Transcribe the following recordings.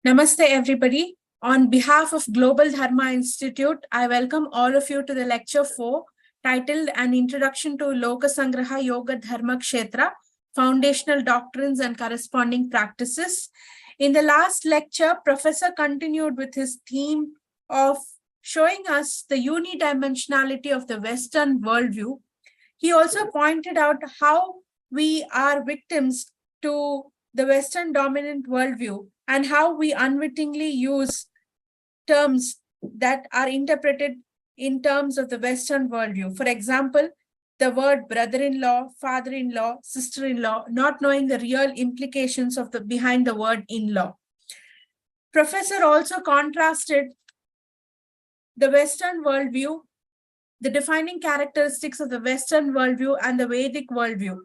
Namaste, everybody. On behalf of Global Dharma Institute, I welcome all of you to the lecture 4, titled An Introduction to Lokasamgraha Yogadharma-Kshetra, Foundational Doctrines and Corresponding Practices. In the last lecture, Professor continued with his theme of showing us the unidimensionality of the Western worldview. He also pointed out how we are victims to the Western dominant worldview and how we unwittingly use terms that are interpreted in terms of the Western worldview. For example, the word brother-in-law, father-in-law, sister-in-law, not knowing the real implications of behind the word in-law. Professor also contrasted the Western worldview, the defining characteristics of the Western worldview and the Vedic worldview.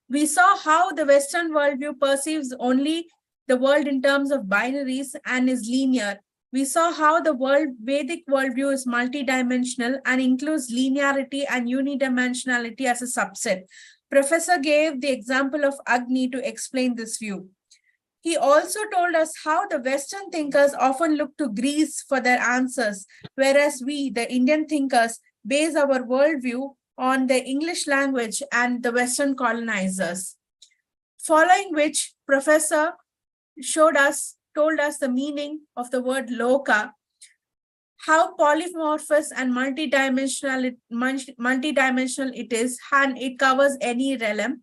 We saw how the Western worldview perceives only the world in terms of binaries and is linear. We saw how the Vedic worldview is multidimensional and includes linearity and unidimensionality as a subset. Professor gave the example of Agni to explain this view. He also told us how the Western thinkers often look to Greece for their answers, whereas we, the Indian thinkers, base our worldview on the English language and the Western colonizers. Following which, Professor told us the meaning of the word Loka, how polymorphous and multidimensional it is, and it covers any realm.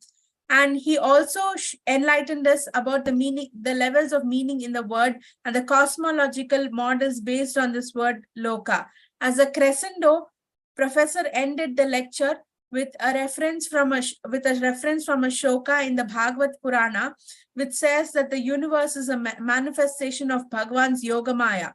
And he also enlightened us about the meaning, the levels of meaning in the word and the cosmological models based on this word Loka. As a crescendo, Professor ended the lecture with a reference from a shloka in the Bhagavad Purana, which says that the universe is a manifestation of Bhagwan's Yogamaya.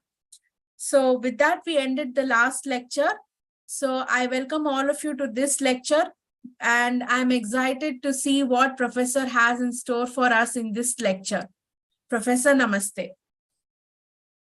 So with that, we ended the last lecture. So I welcome all of you to this lecture, and I'm excited to see what Professor has in store for us in this lecture. Professor, namaste.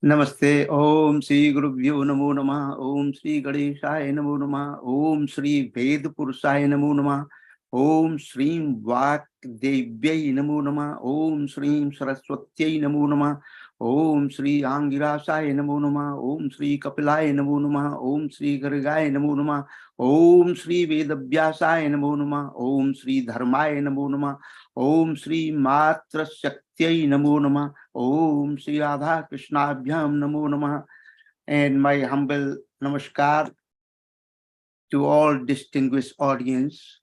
Namaste. Om Sri Gurubhyo Namo Namah. Om Sri Ganeshaya Namo Namah. Om Sri Vedapurusaya Namo Namah. Om Sri Vakdevyai Namo Namah. Om Sri Saraswatyai Namo Namah. Om Sri Angirasaya Namo Namah. Om Sri Kapilaya Namo Namah. Om Sri Gargaya Namo Namah. Om Sri Vedavyasaya Namo Namah. Om Sri Dharmaya Namo Namah. Om Sri Matra Shaktiyai Namo Namah. Om Sri Radha Krishnabhyam Namo Namah. And my humble namaskar to all distinguished audience.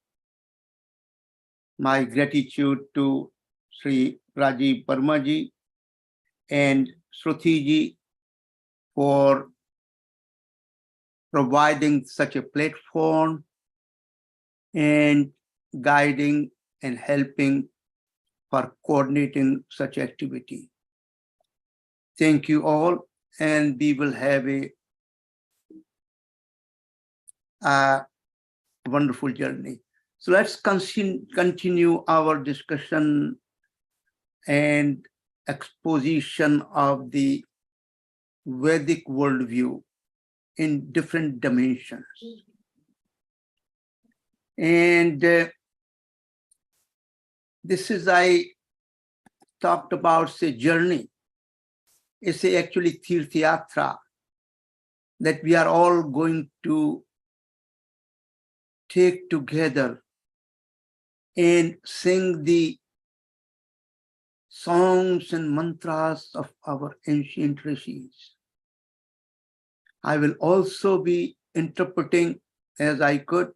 My gratitude to Sri Rajiv Parma ji and Shruti ji for providing such a platform and guiding and helping for coordinating such activity. Thank you all, and we will have a wonderful journey. So let's continue our discussion and exposition of the Vedic worldview in different dimensions. And this is, I talked about, say, journey. It's actually Tirthayatra that we are all going to take together and sing the songs and mantras of our ancient rishis. I will also be interpreting as I could,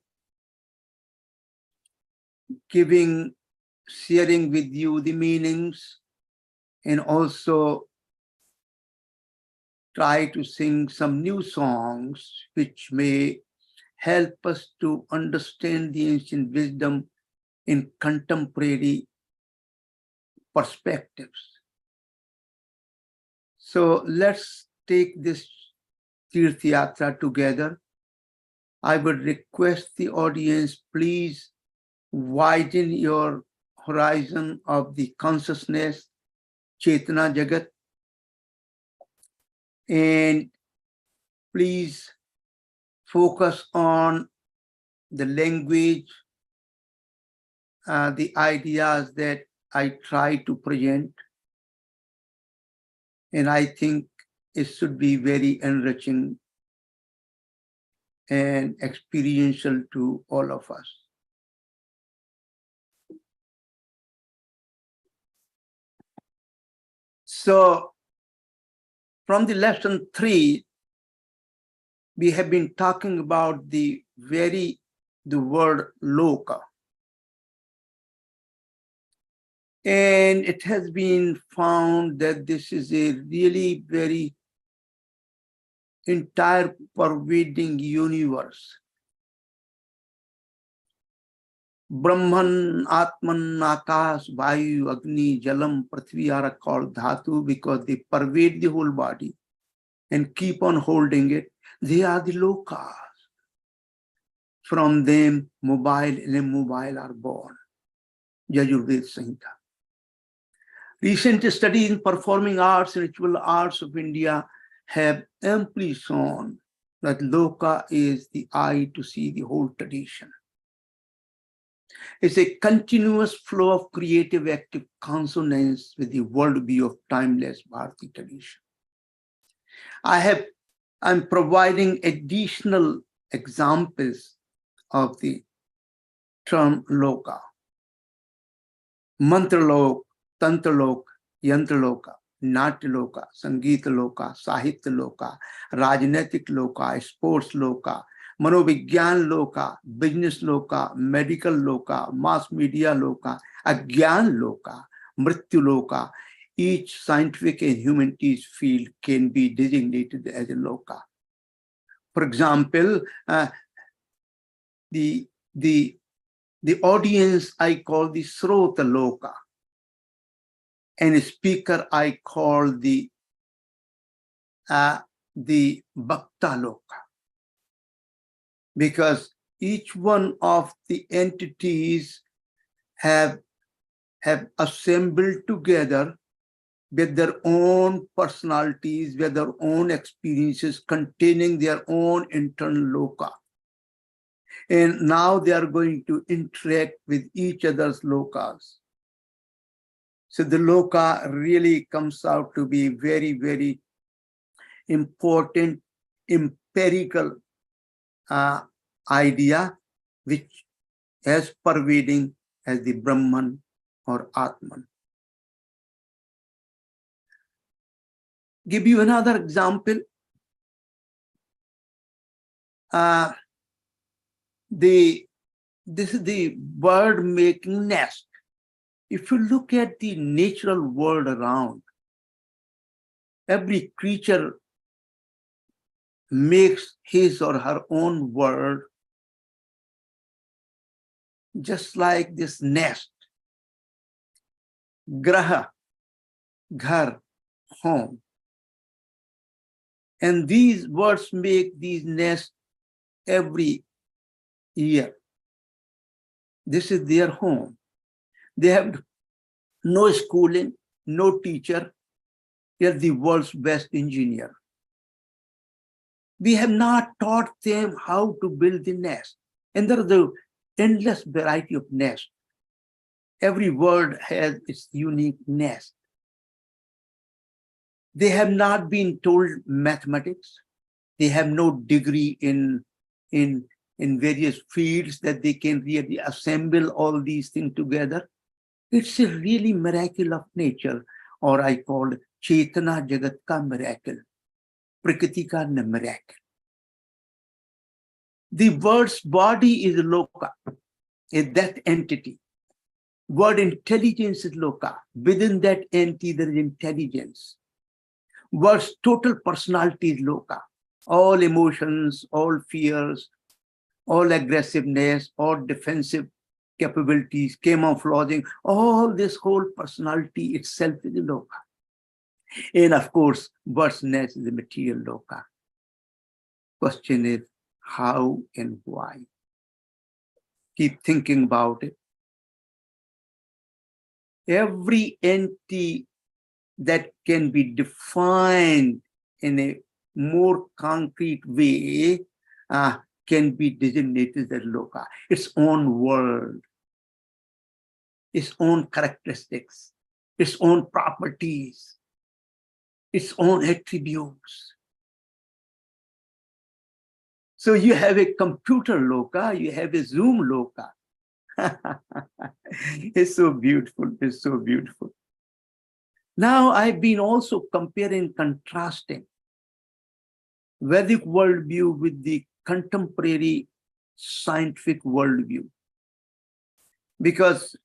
sharing with you the meanings, and also try to sing some new songs which may help us to understand the ancient wisdom in contemporary perspectives. So let's take this Tirthayatra together. I would request the audience, please widen your horizon of the consciousness, Chetana Jagat, and please focus on the language, the ideas that I try to present. And I think it should be very enriching and experiential to all of us. So from the lesson 3, we have been talking about the word Loka. And it has been found that this is a really very entire pervading universe. Brahman, Atman, Akash, Vayu, Agni, Jalam, Prithvi are called Dhatu because they pervade the whole body and keep on holding it. They are the Lokas. From them, mobile and immobile are born. Yajurved Samhita. Recent studies in performing arts and ritual arts of India have amply shown that Loka is the eye to see the whole tradition. It's a continuous flow of creative active consonance with the worldview of timeless Bharati tradition. I'm providing additional examples of the term Loka. Mantralok, Tantralok, Yantraloka, Natyaloka, Sangeeta Loka, Sahitya Loka, Rajnetik Loka, Sports Loka, Manovigyan Loka, Business Loka, Medical Loka, Mass Media Loka, Agyan Loka, Mrityu Loka. Each scientific and humanities field can be designated as a Loka. For example, the audience I call the Srota Loka, and a speaker I call the Bhakta Loka, because each one of the entities have assembled together with their own personalities, with their own experiences, containing their own internal Loka. And now they are going to interact with each other's Lokas. So the Loka really comes out to be very, very important empirical idea, which is pervading as the Brahman or Atman. Give you another example. This is the bird making nest. If you look at the natural world around, every creature makes his or her own world, just like this nest. Graha, ghar, home. And these birds make these nests every year. This is their home. They have no schooling, no teacher. They are the world's best engineer. We have not taught them how to build the nest. And there is an endless variety of nests. Every bird has its unique nest. They have not been told mathematics. They have no degree in various fields that they can really assemble all these things together. It's a really miracle of nature, or I call it Chetana Jagat ka miracle, Prakriti ka miracle. The bird's body is Loka, is that entity. Word intelligence is Loka. Within that entity, there is intelligence. Word's total personality is Loka. All emotions, all fears, all aggressiveness, all defensive capabilities, camouflaging, all this whole personality itself is a Loka. And of course, bird's nest is the material Loka. Question is how and why. Keep thinking about it. Every entity that can be defined in a more concrete way can be designated as Loka, its own world, its own characteristics, its own properties, its own attributes. So you have a computer Loka, you have a Zoom Loka. It's so beautiful, it's so beautiful. Now I've been also comparing, contrasting Vedic worldview with the contemporary scientific worldview, because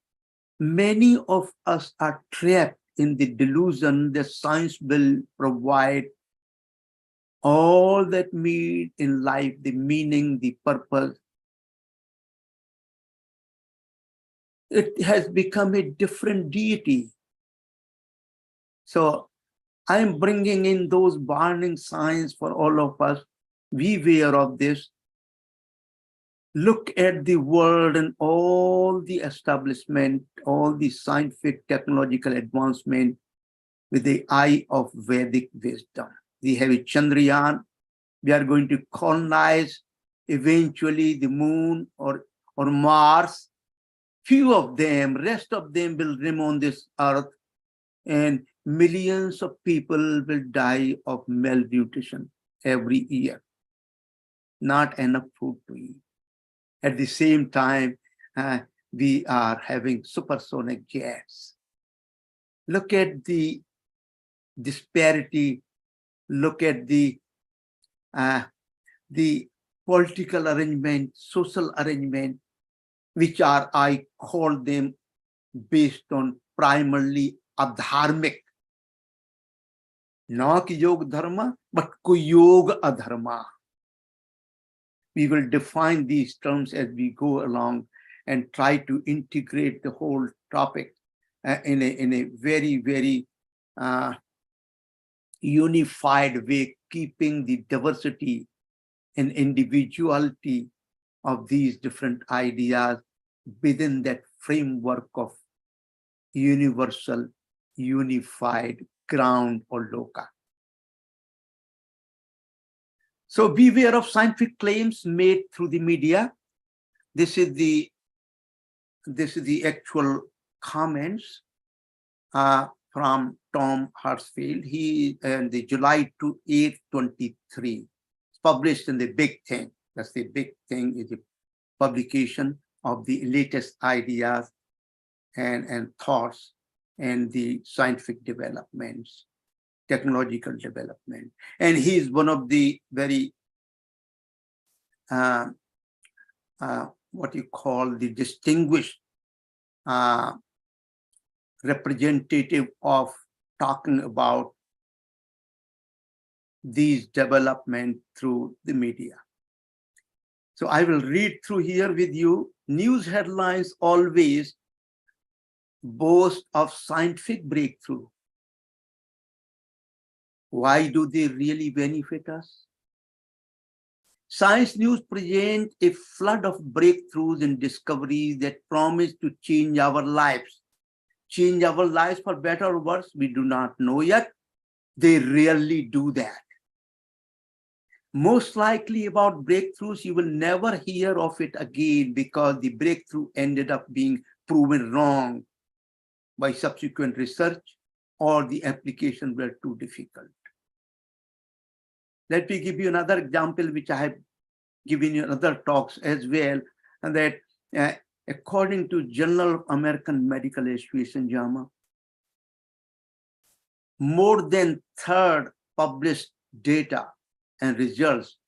many of us are trapped in the delusion that science will provide all that mean in life, the meaning, the purpose. It has become a different deity. So I'm bringing in those burning signs for all of us. Be aware of this. Look at the world and all the establishment, all the scientific technological advancement with the eye of Vedic wisdom. We have a Chandrayaan. We are going to colonize eventually the moon or Mars. Few of them, rest of them will remain on this earth, and millions of people will die of malnutrition every year. Not enough food to eat. At the same time, we are having supersonic jets. Look at the disparity. Look at the political arrangement, social arrangement, which are, I call them, based on primarily adharmic. Not yoga dharma, but yoga adharma. We will define these terms as we go along and try to integrate the whole topic in a very, very unified way, keeping the diversity and individuality of these different ideas within that framework of universal, unified ground or loka. So beware of scientific claims made through the media. This is the actual comments from Tom Hertzfeld. He in the July 8, 23, it's published in the Big Thing. That's the Big Thing, is the publication of the latest ideas and thoughts and the scientific developments, technological development. And he is one of the very, what you call the distinguished representative of talking about these development through the media. So I will read through here with you. News headlines always boast of scientific breakthrough. Why do they really benefit us? Science news present a flood of breakthroughs and discoveries that promise to change our lives. Change our lives for better or worse, we do not know yet. They rarely do that. Most likely about breakthroughs, you will never hear of it again because the breakthrough ended up being proven wrong by subsequent research, or the applications were too difficult. Let me give you another example, which I have given you in other talks as well, and that according to Journal of American Medical Association, JAMA, more than third published data and results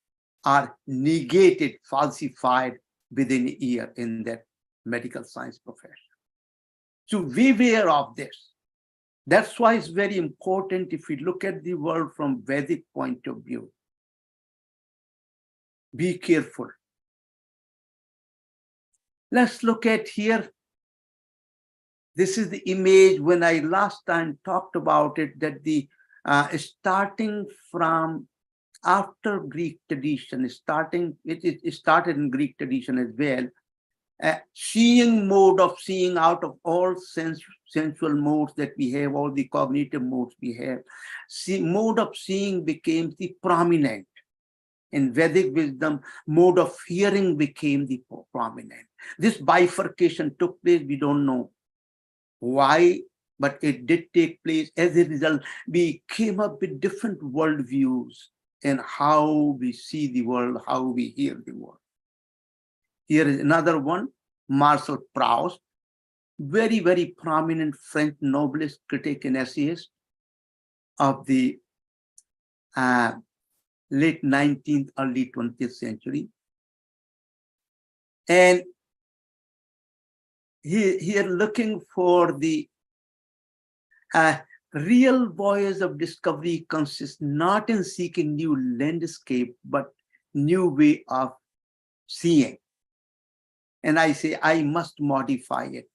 are negated, falsified within a year in that medical science profession. So be aware of this. That's why it's very important if we look at the world from Vedic point of view. Be careful. Let's look at here. This is the image when I last time talked about it, that the starting from after Greek tradition, it started in Greek tradition as well. Seeing mode of seeing out of all sensual modes that we have, all the cognitive modes we have, mode of seeing became the prominent. In Vedic wisdom, mode of hearing became the prominent. This bifurcation took place, we don't know why but it did take place. As a result, we came up with different worldviews and how we see the world, how we hear the world. Here is another one, Marcel Proust, very, very prominent French novelist, critic, and essayist of the late 19th, early 20th century. And here looking for the real voyage of discovery consists not in seeking new landscape, but new way of seeing. And I say, I must modify it.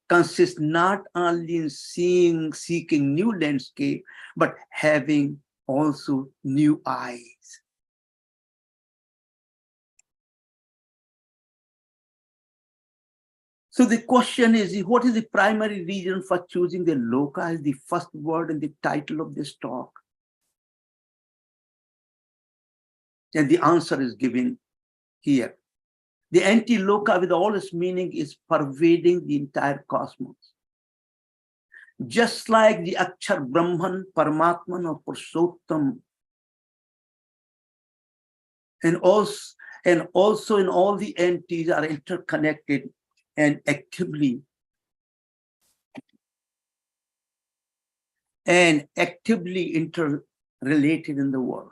Consists not only in seeking new landscape, but having also new eyes. So the question is, what is the primary reason for choosing the Loka as the first word in the title of this talk? And the answer is given here. The anti-Loka, with all its meaning, is pervading the entire cosmos. Just like the Akshar Brahman, Paramatman, or Purushottam, and also in all the entities are interconnected and actively interrelated in the world.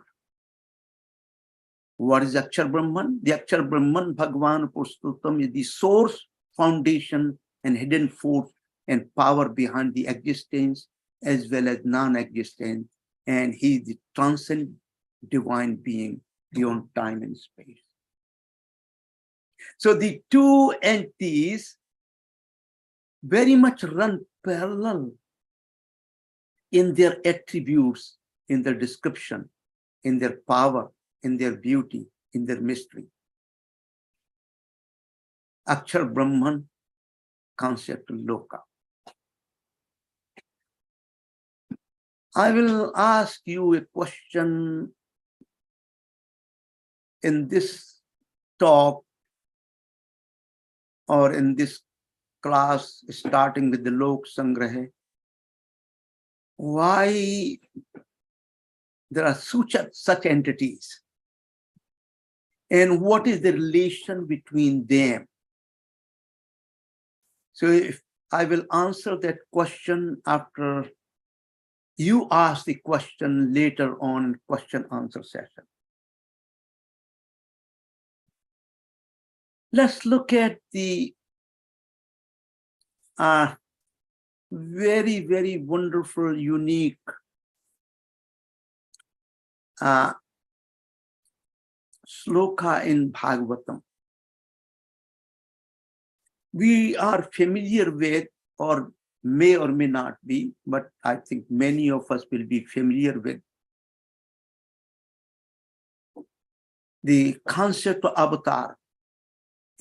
What is Akshar Brahman? The Akshar Brahman, Bhagavan Purushottam, is the source, foundation, and hidden force and power behind the existence as well as non-existence. And he is the transcendent divine being beyond time and space. So the two entities very much run parallel in their attributes, in their description, in their power, in their beauty, in their mystery. Akshar Brahman, concept Loka. I will ask you a question in this talk or in this class, starting with the Lokasamgraha. Why there are such entities? And what is the relation between them? So if I will answer that question after you ask the question later on question answer session. Let's look at the very, very wonderful, unique sloka in Bhagavatam. We are familiar with, or may not be, but I think many of us will be familiar with the concept of avatar.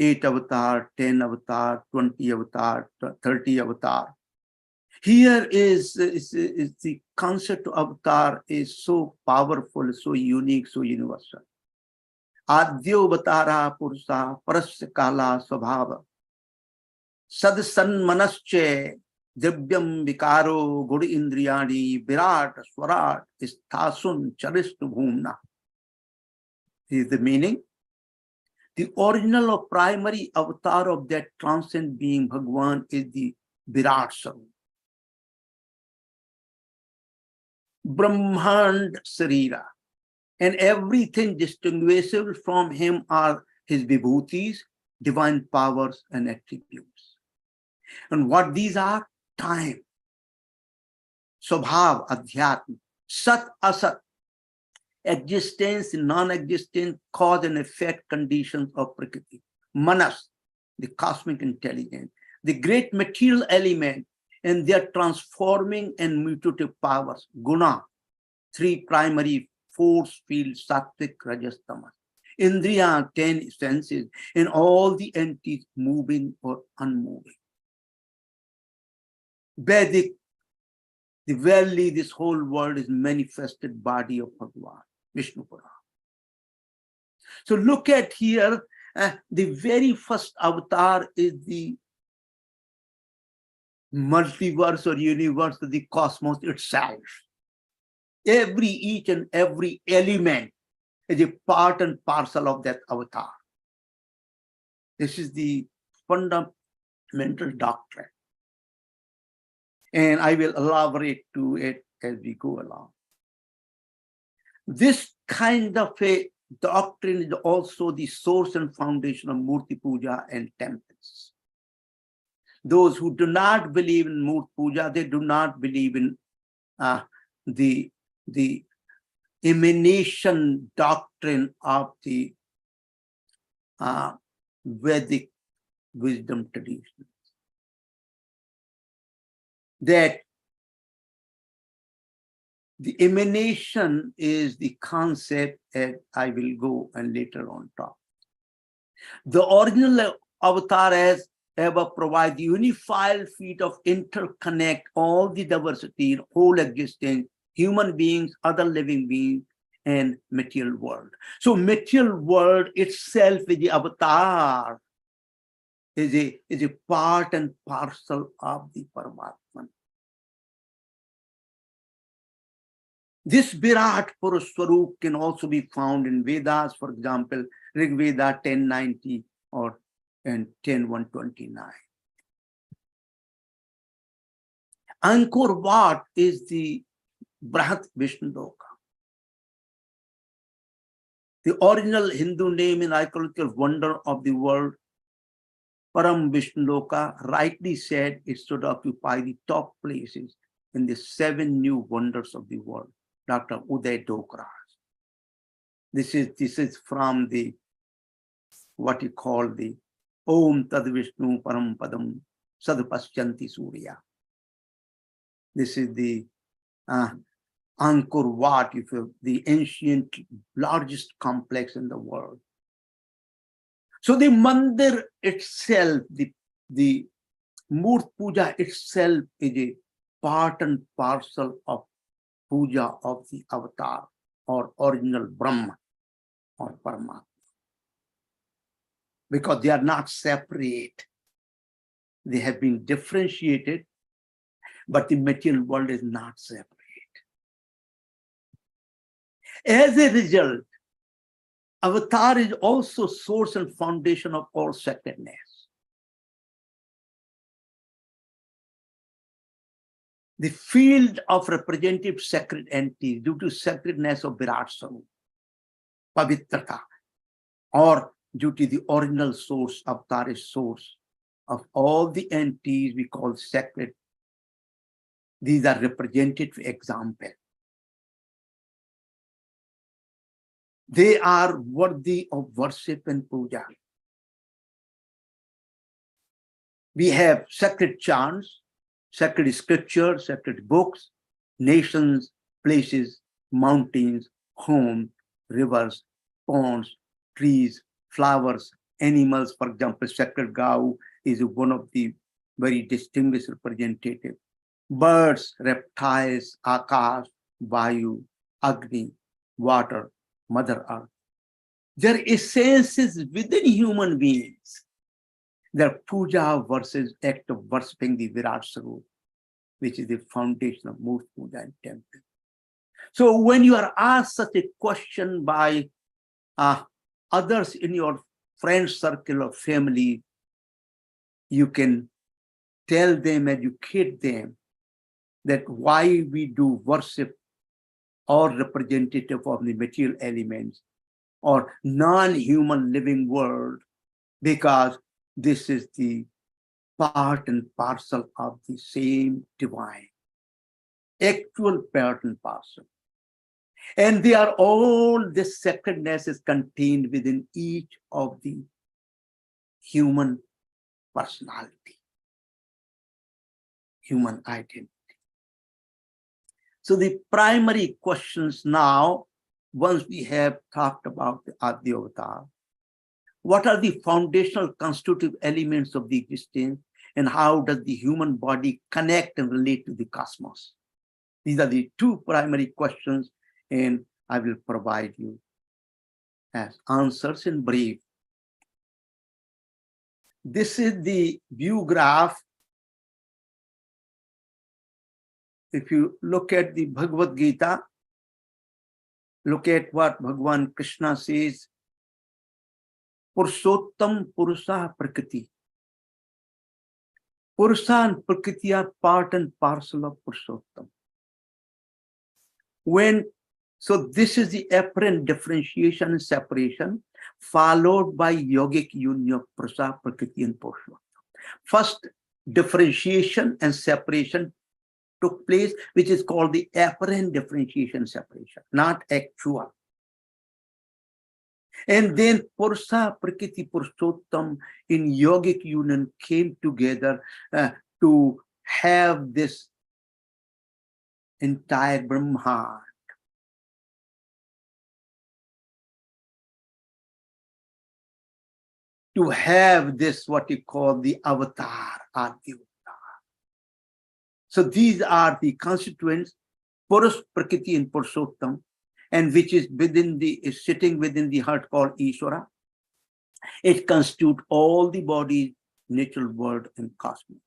8 avatar, 10 avatar, 20 avatar, 30 avatar. Here is the concept of avatar is so powerful, so unique, so universal. Adyo avatara purusha parasya kala svabhava sadsan manasche divyam vikaro gudi indriyani virat swarat isthasun charistu bhumna. Is the meaning. The original or primary avatar of that transcendent being, Bhagavan, is the Virat Sarup. Brahmand Sarira. And everything distinguishable from him are his vibhutis, divine powers and attributes. And what these are? Time, Swabhav, Adhyatma, Sat, Asat, existence, non-existence, cause and effect conditions of Prakriti. Manas, the cosmic intelligence, the great material element, and their transforming and mutative powers. Guna, 3 primary force fields, Sattvic, Rajas, Tamas. Indriya, 10 senses, and all the entities moving or unmoving. Vedic, the verily this whole world is manifested body of Bhagavan, Vishnu Purana. So look at here, the very first avatar is the multiverse or universe, the cosmos itself. Each and every element is a part and parcel of that avatar. This is the fundamental doctrine. And I will elaborate to it as we go along. This kind of a doctrine is also the source and foundation of Murti Puja and temples. Those who do not believe in Murti Puja, they do not believe in the emanation doctrine of the Vedic wisdom tradition. That the emanation is the concept that I will go and later on talk. The original avatar as ever provide the unified feet of interconnect all the diversity in whole existence, human beings, other living beings, and material world. So material world itself is the avatar, is a part and parcel of the Paramatman. This Virat Purush Swarup can also be found in Vedas, for example, Rig Veda 1090 or and 10:129. Angkor Wat is the Brahat Vishnu Loka. The original Hindu name in archaeological wonder of the world, Param Vishnu Loka, rightly said it should occupy the top places in the 7 new wonders of the world. Dr. Uday Dokra. This is from the what you call the Om Tad Vishnu Param Padam Sadpaschanti Surya. This is the Angkor Wat, the ancient largest complex in the world. So the mandir itself, the Murti Puja itself is a part and parcel of puja of the avatar or original Brahma or Paramatma. Because they are not separate. They have been differentiated, but the material world is not separate. As a result, avatar is also source and foundation of all sacredness. The field of representative sacred entities due to sacredness of Virat Swarup, Pavitrata, or due to the original source, avatar is source of all the entities we call sacred. These are representative examples. They are worthy of worship and puja. We have sacred chants, sacred scriptures, sacred books, nations, places, mountains, homes, rivers, ponds, trees, flowers, animals. For example, sacred cow is one of the very distinguished representative. Birds, reptiles, Akash, Vayu, Agni, water, Mother Earth. Their essence is within human beings. Their puja versus act of worshipping the Virat Swarup, which is the foundation of Murti Puja and temple. So when you are asked such a question by others in your friend circle or family, you can tell them, educate them that why we do worship or representative of the material elements or non-human living world, because this is the part and parcel of the same divine, actual part and parcel. And they are all, this sacredness is contained within each of the human personality, human identity. So the primary questions now, once we have talked about the Adi Avatar, what are the foundational constitutive elements of the existence and how does the human body connect and relate to the cosmos? These are the 2 primary questions, and I will provide you as answers in brief. This is the view graph if you look at the Bhagavad Gita, look at what Bhagavan Krishna says, Purushottam Purusha Prakriti. Purusha and Prakriti are part and parcel of Purushottam. So this is the apparent differentiation and separation, followed by yogic union of Purusha, Prakriti, and Purushottam. First, differentiation and separation took place, which is called the apparent differentiation separation, not actual. And then Purusha, Prakriti, Purushottam in yogic union came together to have this entire Brahman. To have this, what you call the avatar or the avatar. So these are the constituents, Purush, Prakriti, and Purushottam, and which is sitting within the heart called Ishvara. It constitutes all the bodies, natural world, and cosmos.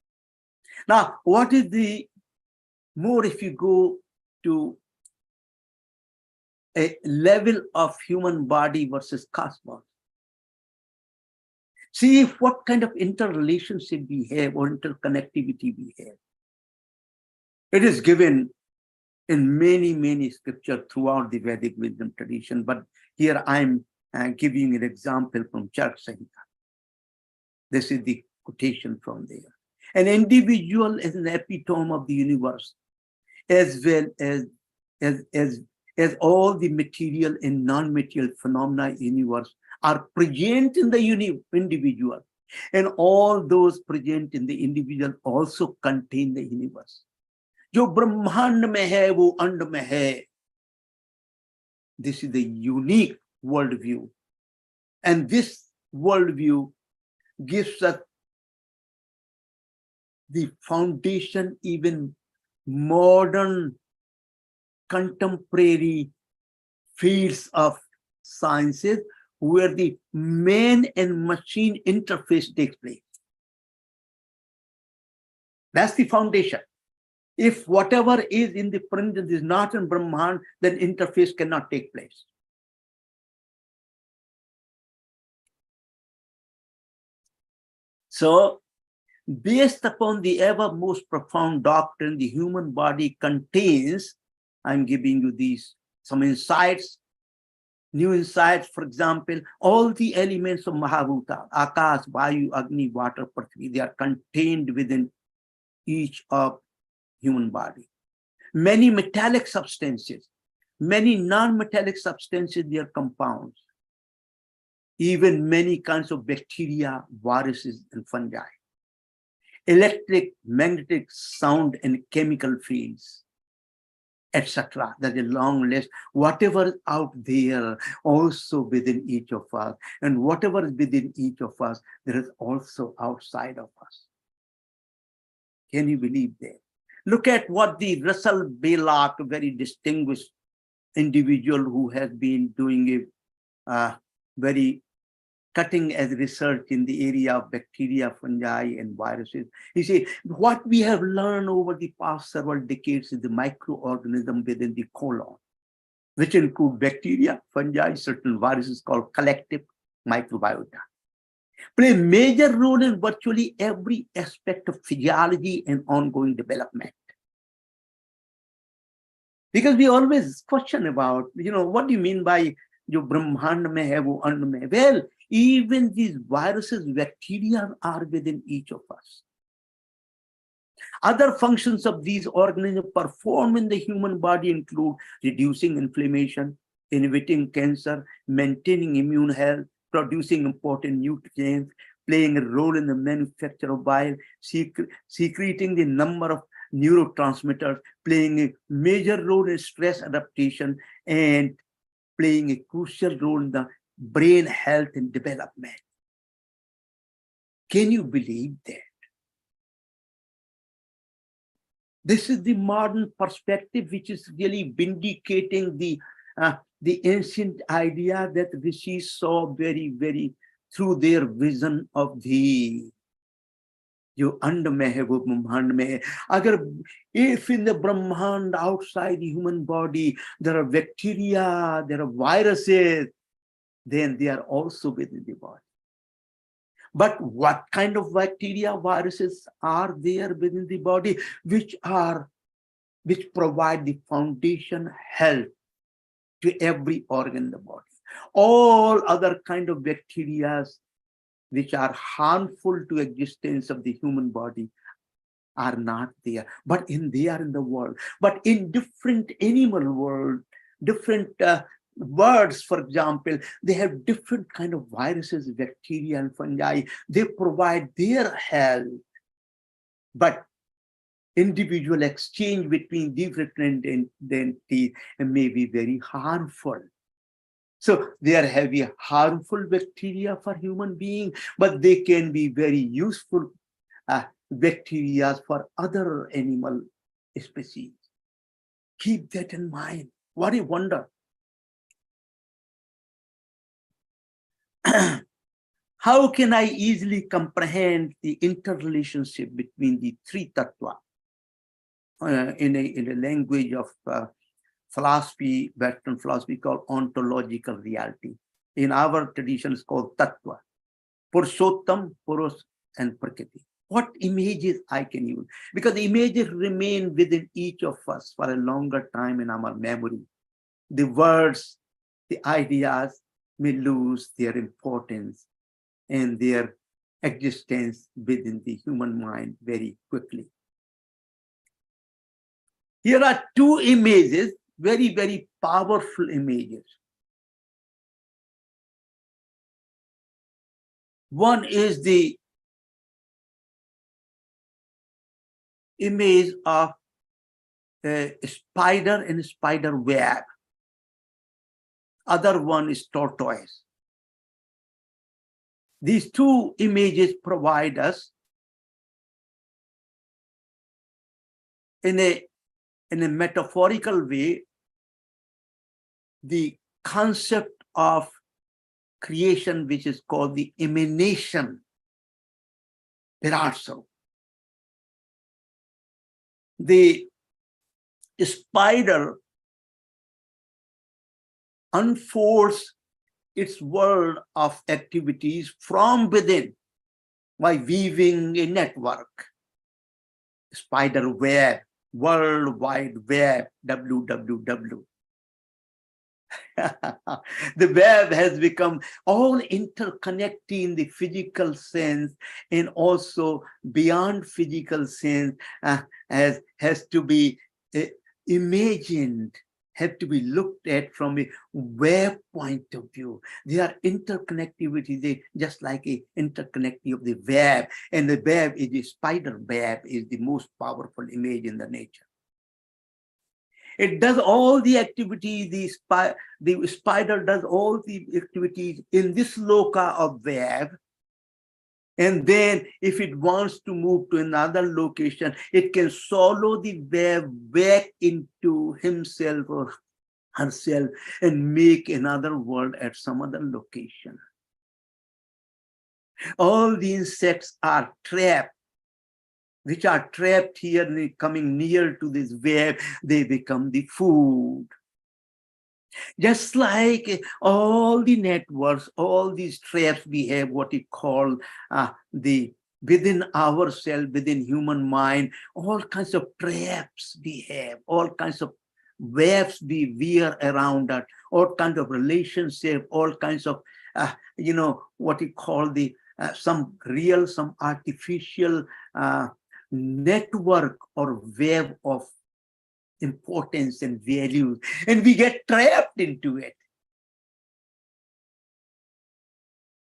Now, what is the more if you go to a level of human body versus cosmos? See what kind of interrelationship we have or interconnectivity we have. It is given in many, many scriptures throughout the Vedic wisdom tradition, but here I'm giving an example from Chark Samhita. This is the quotation from there. An individual is an epitome of the universe, as well as all the material and non-material phenomena in the universe are present in the individual, and all those present in the individual also contain the universe. जो ब्रह्मांड में है वो अंड में है. This is the unique worldview, and this worldview gives us the foundation even modern contemporary fields of sciences where the man and machine interface takes place. That's the foundation. If whatever is in the Pranjan is not in Brahman, then interface cannot take place. So, based upon the ever most profound doctrine the human body contains, I'm giving you some insights, new insights. For example, all the elements of Mahabhuta, Akash, Vayu, Agni, Water, Prithvi, they are contained within each of human body. Many metallic substances, many non-metallic substances, they are compounds. Even many kinds of bacteria, viruses, and fungi. Electric, magnetic, sound, and chemical fields, etc. That is a long list. Whatever is out there, also within each of us. And whatever is within each of us, there is also outside of us. Can you believe that? Look at what the Russell Baylock, a very distinguished individual who has been doing a very cutting-edge research in the area of bacteria, fungi, and viruses. He said, what we have learned over the past several decades is the microorganism within the colon, which include bacteria, fungi, certain viruses called collective microbiota, play a major role in virtually every aspect of physiology and ongoing development. Because we always question about, what do you mean by jo brahmand mein hai, wo and mein? Well, even these viruses, bacteria are within each of us. Other functions of these organisms performed in the human body include reducing inflammation, inhibiting cancer, maintaining immune health, producing important nutrients, playing a role in the manufacture of bile, secreting the number of neurotransmitters, playing a major role in stress adaptation, and playing a crucial role in the brain health and development. Can you believe that? This is the modern perspective, which is really vindicating the ancient idea that rishis saw very, very through their vision of the जो अंड में है वो ब्रह्मांड में है. अगर if in the Brahmand outside the human body there are bacteria, there are viruses, then they are also within the body. But what kind of bacteria, viruses are there within the body, which provide the foundation health to every organ in the body? All other kind of bacteria which are harmful to existence of the human body are not there, but they are in the world. But in different animal world, different birds, for example, they have different kind of viruses, bacteria and fungi. They provide their health, but individual exchange between different entities may be very harmful. So they are heavy, harmful bacteria for human being, but they can be very useful bacteria for other animal species. Keep that in mind. What a wonder. How can I easily comprehend the interrelationship between the three tattva in a language of philosophy, Western philosophy called ontological reality? In our tradition, it's called tattva, Purushottam, Purus, and Prakriti. What images I can use? Because the images remain within each of us for a longer time in our memory. The words, the ideas may lose their importance and their existence within the human mind very quickly. Here are two images, very, very powerful images. One is the image of a spider and a spider web. Other one is tortoise. These two images provide us in a metaphorical way the concept of creation, which is called the emanation, Pirarso. The spider unfolds its world of activities from within by weaving a network. Spider web, World Wide Web, WWW. The web has become all interconnecting in the physical sense and also beyond physical sense, has to be imagined, have to be looked at from a web point of view. They are interconnectivity, they just like a interconnectivity of the web, and the web is the spider web is the most powerful image in the nature. It does all the activity, the spider does all the activities in this loka of web. And then if it wants to move to another location, it can swallow the web back into himself or herself and make another world at some other location. All the insects are trapped, which are trapped here, coming near to this web, they become the food. Just like all the networks, all these traps we have, what we call within ourselves, within human mind, all kinds of traps we have, all kinds of webs we wear around us, all kinds of relationship, all kinds of, what we call the some real, some artificial network or web of importance and values, and we get trapped into it.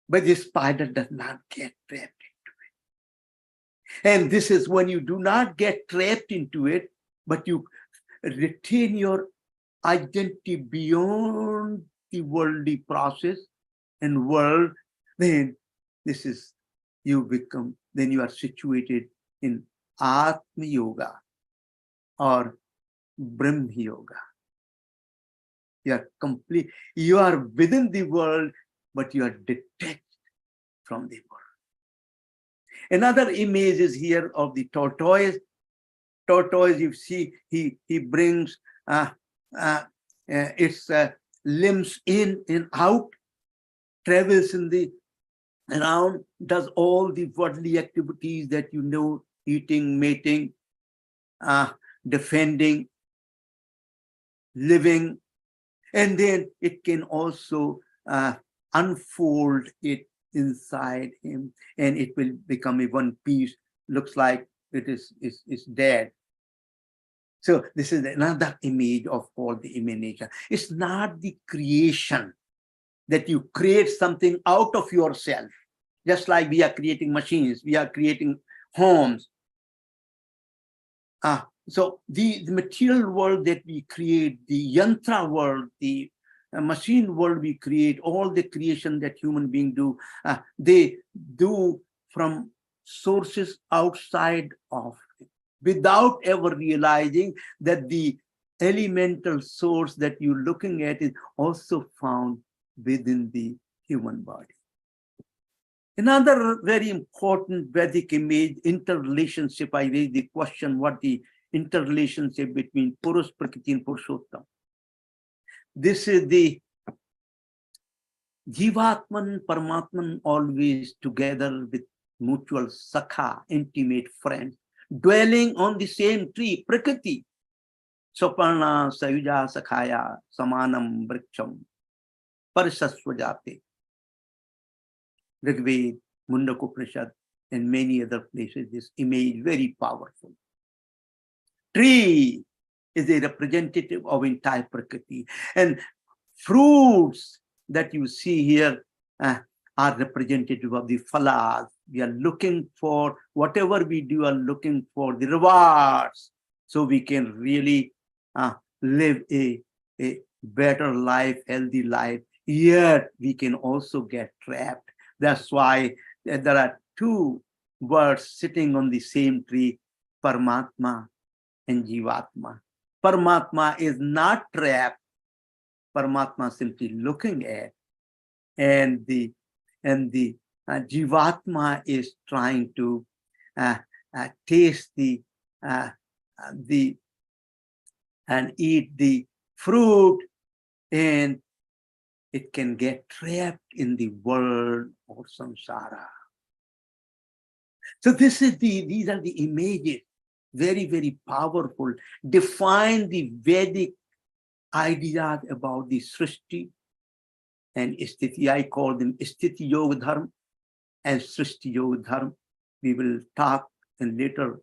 But the spider does not get trapped into it. And this is when you do not get trapped into it, but you retain your identity beyond the worldly process and world, then this is, then you are situated in Atma Yoga or Brahma Yoga. You are complete, you are within the world, but you are detached from the world. Another image is here of the tortoise. Tortoise, you see, he brings its limbs in and out, travels in the around, does all the worldly activities that you know, eating, mating, defending, living, and then it can also unfold it inside him, and it will become a one piece. Looks like it is dead. So this is another image of all the emanation. It's not the creation that you create something out of yourself, just like we are creating machines, we are creating homes. So the material world that we create, the yantra world, the machine world we create, all the creation that human beings do, they do from sources outside of it, without ever realizing that the elemental source that you're looking at is also found within the human body. Another very important Vedic image, interrelationship. I raised the question, what the interrelationship between Purush, Prakriti, and Purushottam. This is the Jivatman, Paramatman always together with mutual sakha, intimate friends, dwelling on the same tree, Prakriti. Soparna, Sayuja, Sakhaya, Samanam, Briksham, Parisaswajate. Rigved, Mundakopanishad, and many other places, this image very powerful. Tree is a representative of entire Prakriti, and fruits that you see here are representative of the phalas. We are looking for, whatever we do, are looking for the rewards, so we can really live a better life, healthy life. Yet we can also get trapped. That's why there are two birds sitting on the same tree, Paramatma and Jivatma. Paramatma is not trapped. Paramatma simply looking at, and the Jivatma is trying to taste the and eat the fruit, and it can get trapped in the world of samsara. So these are the images, very, very powerful, define the Vedic ideas about the Srishti and Sthiti. I call them Sthiti Yogadharma and Srishti Yogadharma. We will talk in later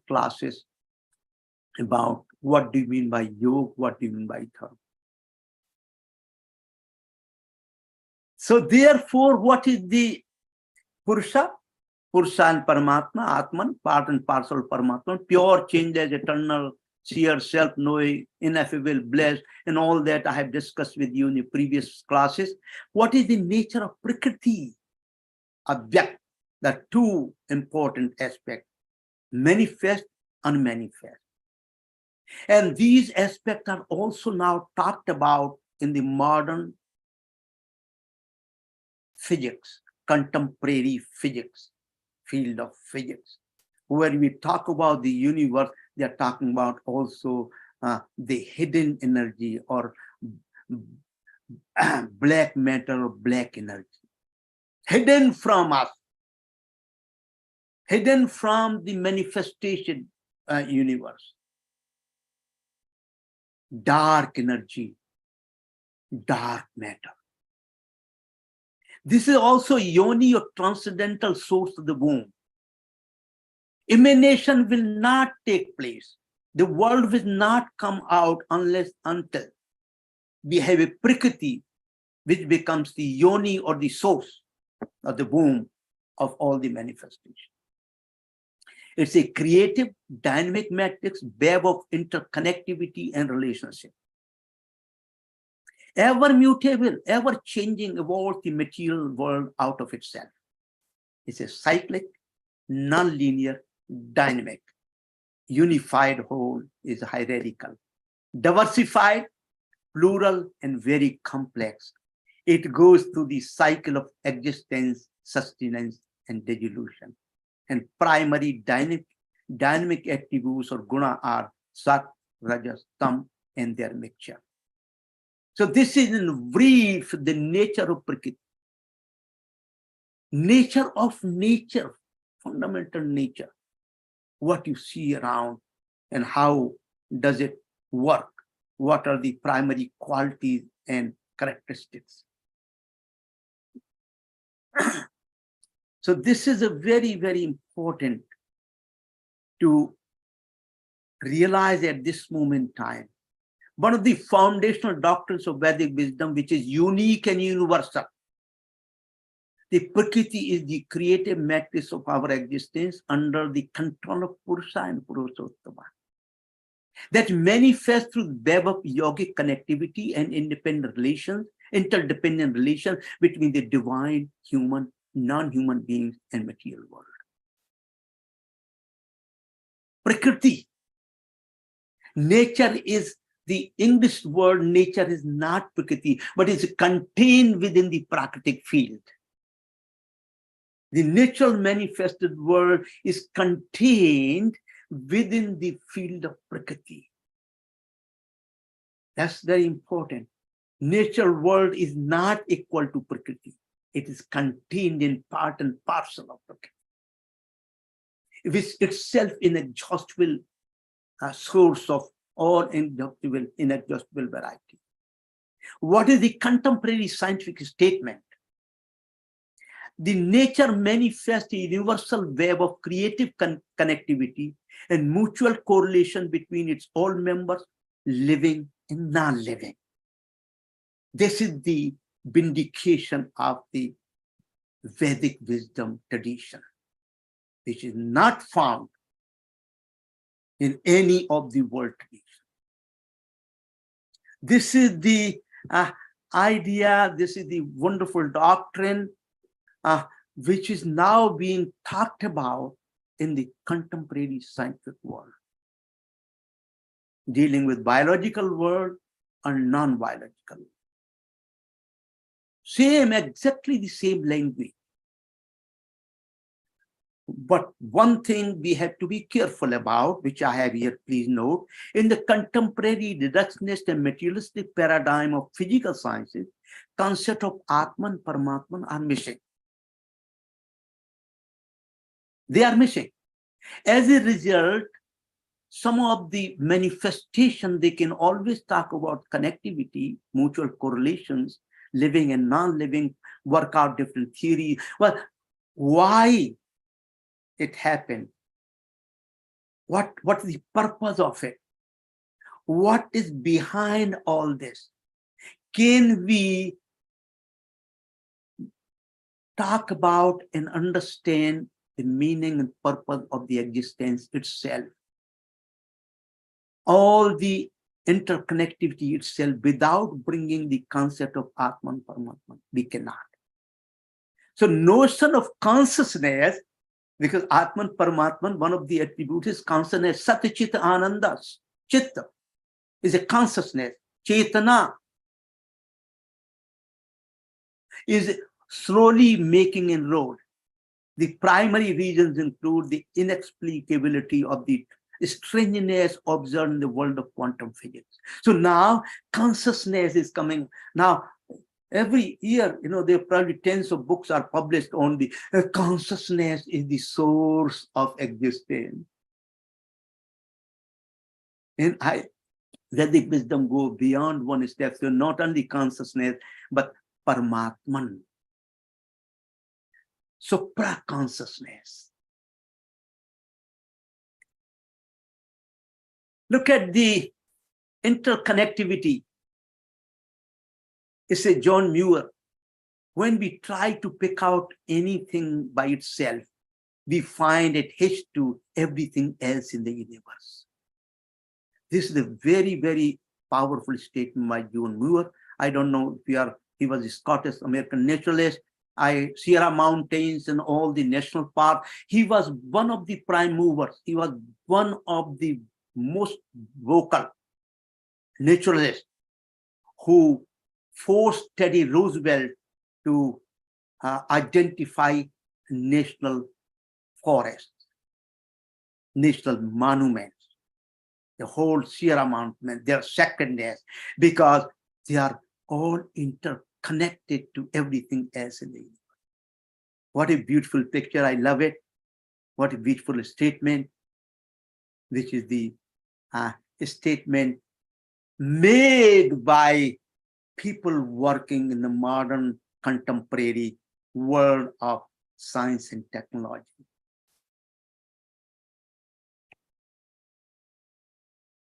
classes about what do you mean by yoga, what do you mean by dharma. So therefore, what is the Purusha? Purusha and Paramatma, Atman, part and parcel Paramatma, pure, changeless, eternal, sheer, self-knowing, ineffable, blessed, and all that I have discussed with you in the previous classes. What is the nature of Prakriti? Abhyakt, the two important aspects, manifest, unmanifest. And these aspects are also now talked about in the modern physics, contemporary physics, field of physics. When we talk about the universe, they are talking about also the hidden energy, or black matter or black energy, hidden from us, hidden from the manifestation universe. Dark energy, dark matter. This is also yoni, or transcendental source of the womb. Emanation will not take place. The world will not come out until we have a Prakriti, which becomes the yoni, or the source of the womb of all the manifestation. It's a creative, dynamic matrix, web of interconnectivity and relationship. Ever mutable, ever changing, evolves the material world out of itself. It's a cyclic, non-linear, dynamic. Unified whole is hierarchical. Diversified, plural, and very complex. It goes through the cycle of existence, sustenance, and dissolution. And primary dynamic attributes or guna are sat, rajas, tam, and their mixture. So this is in brief the nature of Prakriti. Nature of nature, fundamental nature, what you see around and how does it work? What are the primary qualities and characteristics? So this is a very, very important to realize at this moment in time. One of the foundational doctrines of Vedic wisdom, which is unique and universal. The Prakriti is the creative matrix of our existence under the control of Purusha and Purushottama. That manifests through the web of yogic connectivity and interdependent relations between the divine, human, non-human beings and material world. Prakriti. Nature is the English word nature is not Prakriti, but is contained within the Prakritic field. The natural manifested world is contained within the field of Prakriti. That's very important. Natural world is not equal to Prakriti. It is contained in part and parcel of Prakriti. It is itself inexhaustible source of all inexhaustible variety. What is the contemporary scientific statement? The nature manifests a universal web of creative connectivity and mutual correlation between its all members, living and non-living. This is the vindication of the Vedic wisdom tradition, which is not found in any of the world traditions. This is the idea, this is the wonderful doctrine which is now being talked about in the contemporary scientific world, dealing with biological world and non-biological. Exactly the same language. But one thing we have to be careful about, which I have here, please note, in the contemporary reductionist and materialistic paradigm of physical sciences, concept of Atman, Paramatman are missing. They are missing. As a result, some of the manifestation, they can always talk about connectivity, mutual correlations, living and non-living, work out different theories. Well, why it happened? What is the purpose of it? What is behind all this? Can we talk about and understand the meaning and purpose of the existence itself? All the interconnectivity itself without bringing the concept of Atman, Paramatman. We cannot. So notion of consciousness, because Atman, Paramatman, one of the attributes is consciousness. Satchita Anandas. Chitta is a consciousness. Chetana is slowly making inroad. The primary reasons include the inexplicability of the strangeness observed in the world of quantum physics. So now consciousness is coming. Now, every year, there are probably tens of books are published on the consciousness is the source of existence. And Vedic wisdom go beyond one step. So not only consciousness, but Paramatman. Supra-consciousness. Look at the interconnectivity. It's a John Muir. When we try to pick out anything by itself, we find it hitched to everything else in the universe. This is a very, very powerful statement by John Muir. I don't know if he was a Scottish American naturalist. Sierra Mountains and all the national parks. He was one of the prime movers. He was one of the most vocal naturalists who forced Teddy Roosevelt to identify national forests, national monuments, the whole Sierra Mountain, their sacredness, because they are all interconnected to everything else in the universe. What a beautiful picture. I love it. What a beautiful statement, which is the statement made by people working in the modern contemporary world of science and technology.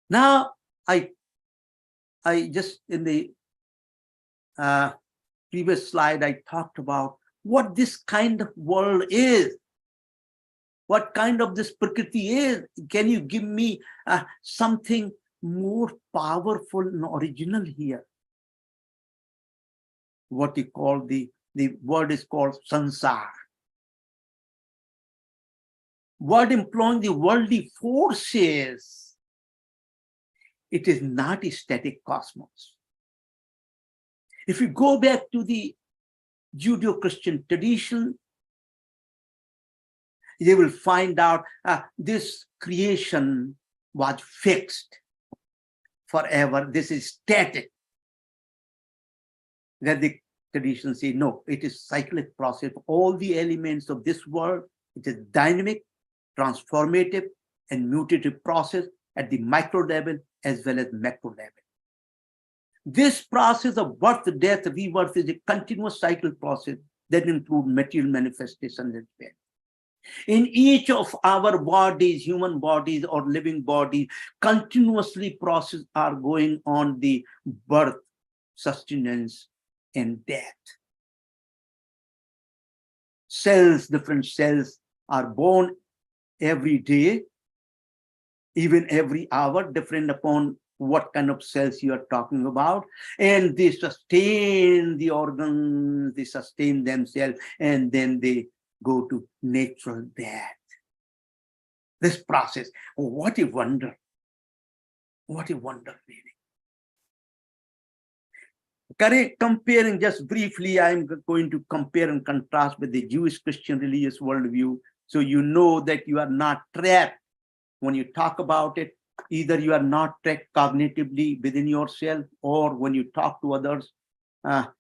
Now, I just in the previous slide, I talked about what this kind of world is, what kind of this Prakriti is. Can you give me something more powerful and original here? What you call the word is called sansar. Word employing the worldly forces. It is not a static cosmos. If you go back to the Judeo-Christian tradition, they will find out this creation was fixed forever. This is static. That the tradition say, no, it is cyclic process. All the elements of this world, it is dynamic, transformative, and mutative process at the micro level as well as macro level. This process of birth, death, rebirth is a continuous cycle process that includes material manifestations as well. In each of our bodies, human bodies or living bodies, continuously processes are going on, the birth, sustenance, and death. Cells, different cells are born every day, even every hour, different upon what kind of cells you are talking about. And they sustain the organs, they sustain themselves, and then they go to natural death. This process, oh, what a wonder. What a wonder, really. Comparing just briefly, I'm going to compare and contrast with the Jewish Christian religious worldview. So you know that you are not trapped when you talk about it. Either you are not trapped cognitively within yourself, or when you talk to others,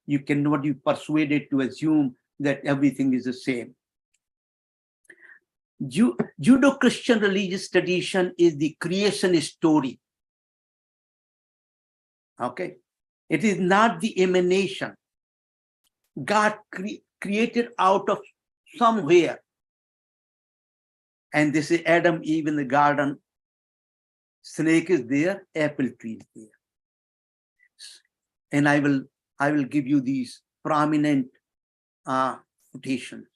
you cannot be persuaded to assume that everything is the same. Judeo-Christian religious tradition is the creation story. Okay. It is not the emanation. God created out of somewhere. And this is Adam, Eve in the garden. Snake is there, apple tree is there. And I will give you these prominent quotations.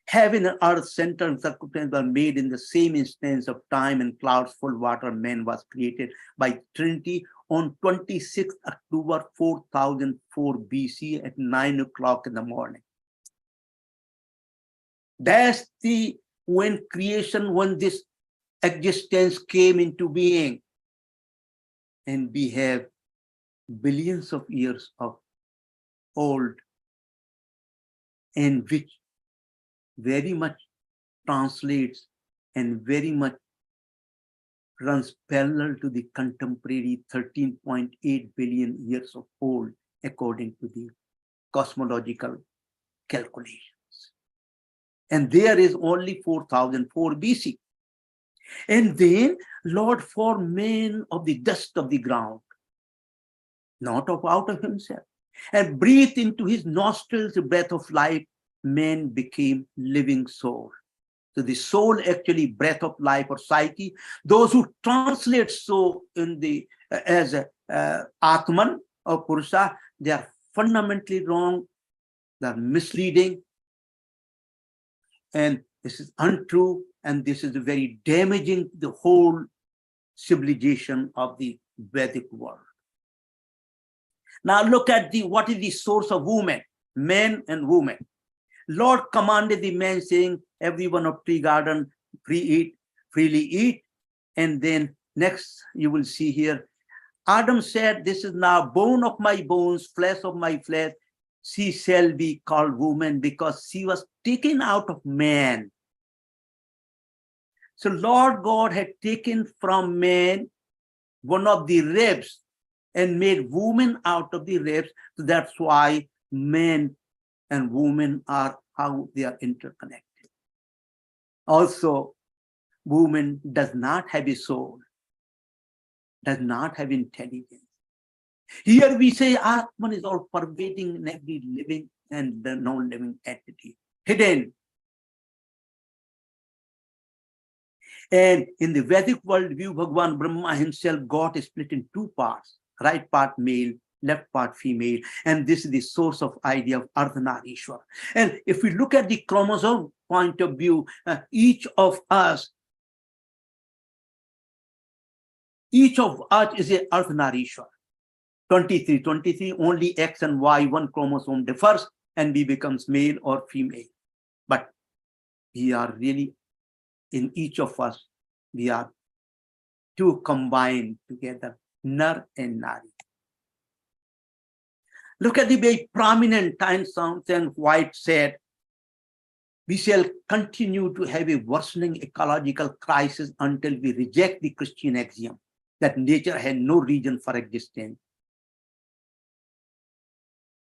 Heaven and earth, center and circumference were made in the same instance of time, and clouds full water. Man was created by Trinity on 26th October 4004 BC at 9 o'clock in the morning. That's when this existence came into being. And we have billions of years of old, and which very much translates and very much runs parallel to the contemporary 13.8 billion years of old, according to the cosmological calculations. And there is only 4004 BC. And then Lord formed man of the dust of the ground, not out of himself, and breathed into his nostrils the breath of life. Man became living soul. So the soul, actually breath of life or psyche. Those who translate so in the as Atman or Purusha, they are fundamentally wrong. They are misleading, and this is untrue, and this is very damaging to the whole civilization of the Vedic world. Now look at what is the source of woman, men and women. Lord commanded the man, saying, everyone of tree garden freely eat. And then next you will see here, Adam said, this is now bone of my bones, flesh of my flesh. she shall be called woman because she was taken out of man. So Lord God had taken from man one of the ribs and made woman out of the ribs. So that's why men and women are how they are interconnected. Also, woman does not have a soul, does not have intelligence. Here we say Atman is all pervading in every living and the non-living entity, hidden. And in the Vedic worldview, Bhagwan Brahma himself got split in two parts, right part male, left part female. And this is the source of idea of Ardhanarishwar. And if we look at the chromosome point of view, each of us is a Ardhanarishwar. 23, only X and Y, one chromosome differs and we becomes male or female. But we are really, in each of us, we are two combined together, Nar and Nari. Look at the very prominent Time Townsend White said, we shall continue to have a worsening ecological crisis until we reject the Christian axiom that nature had no reason for existence,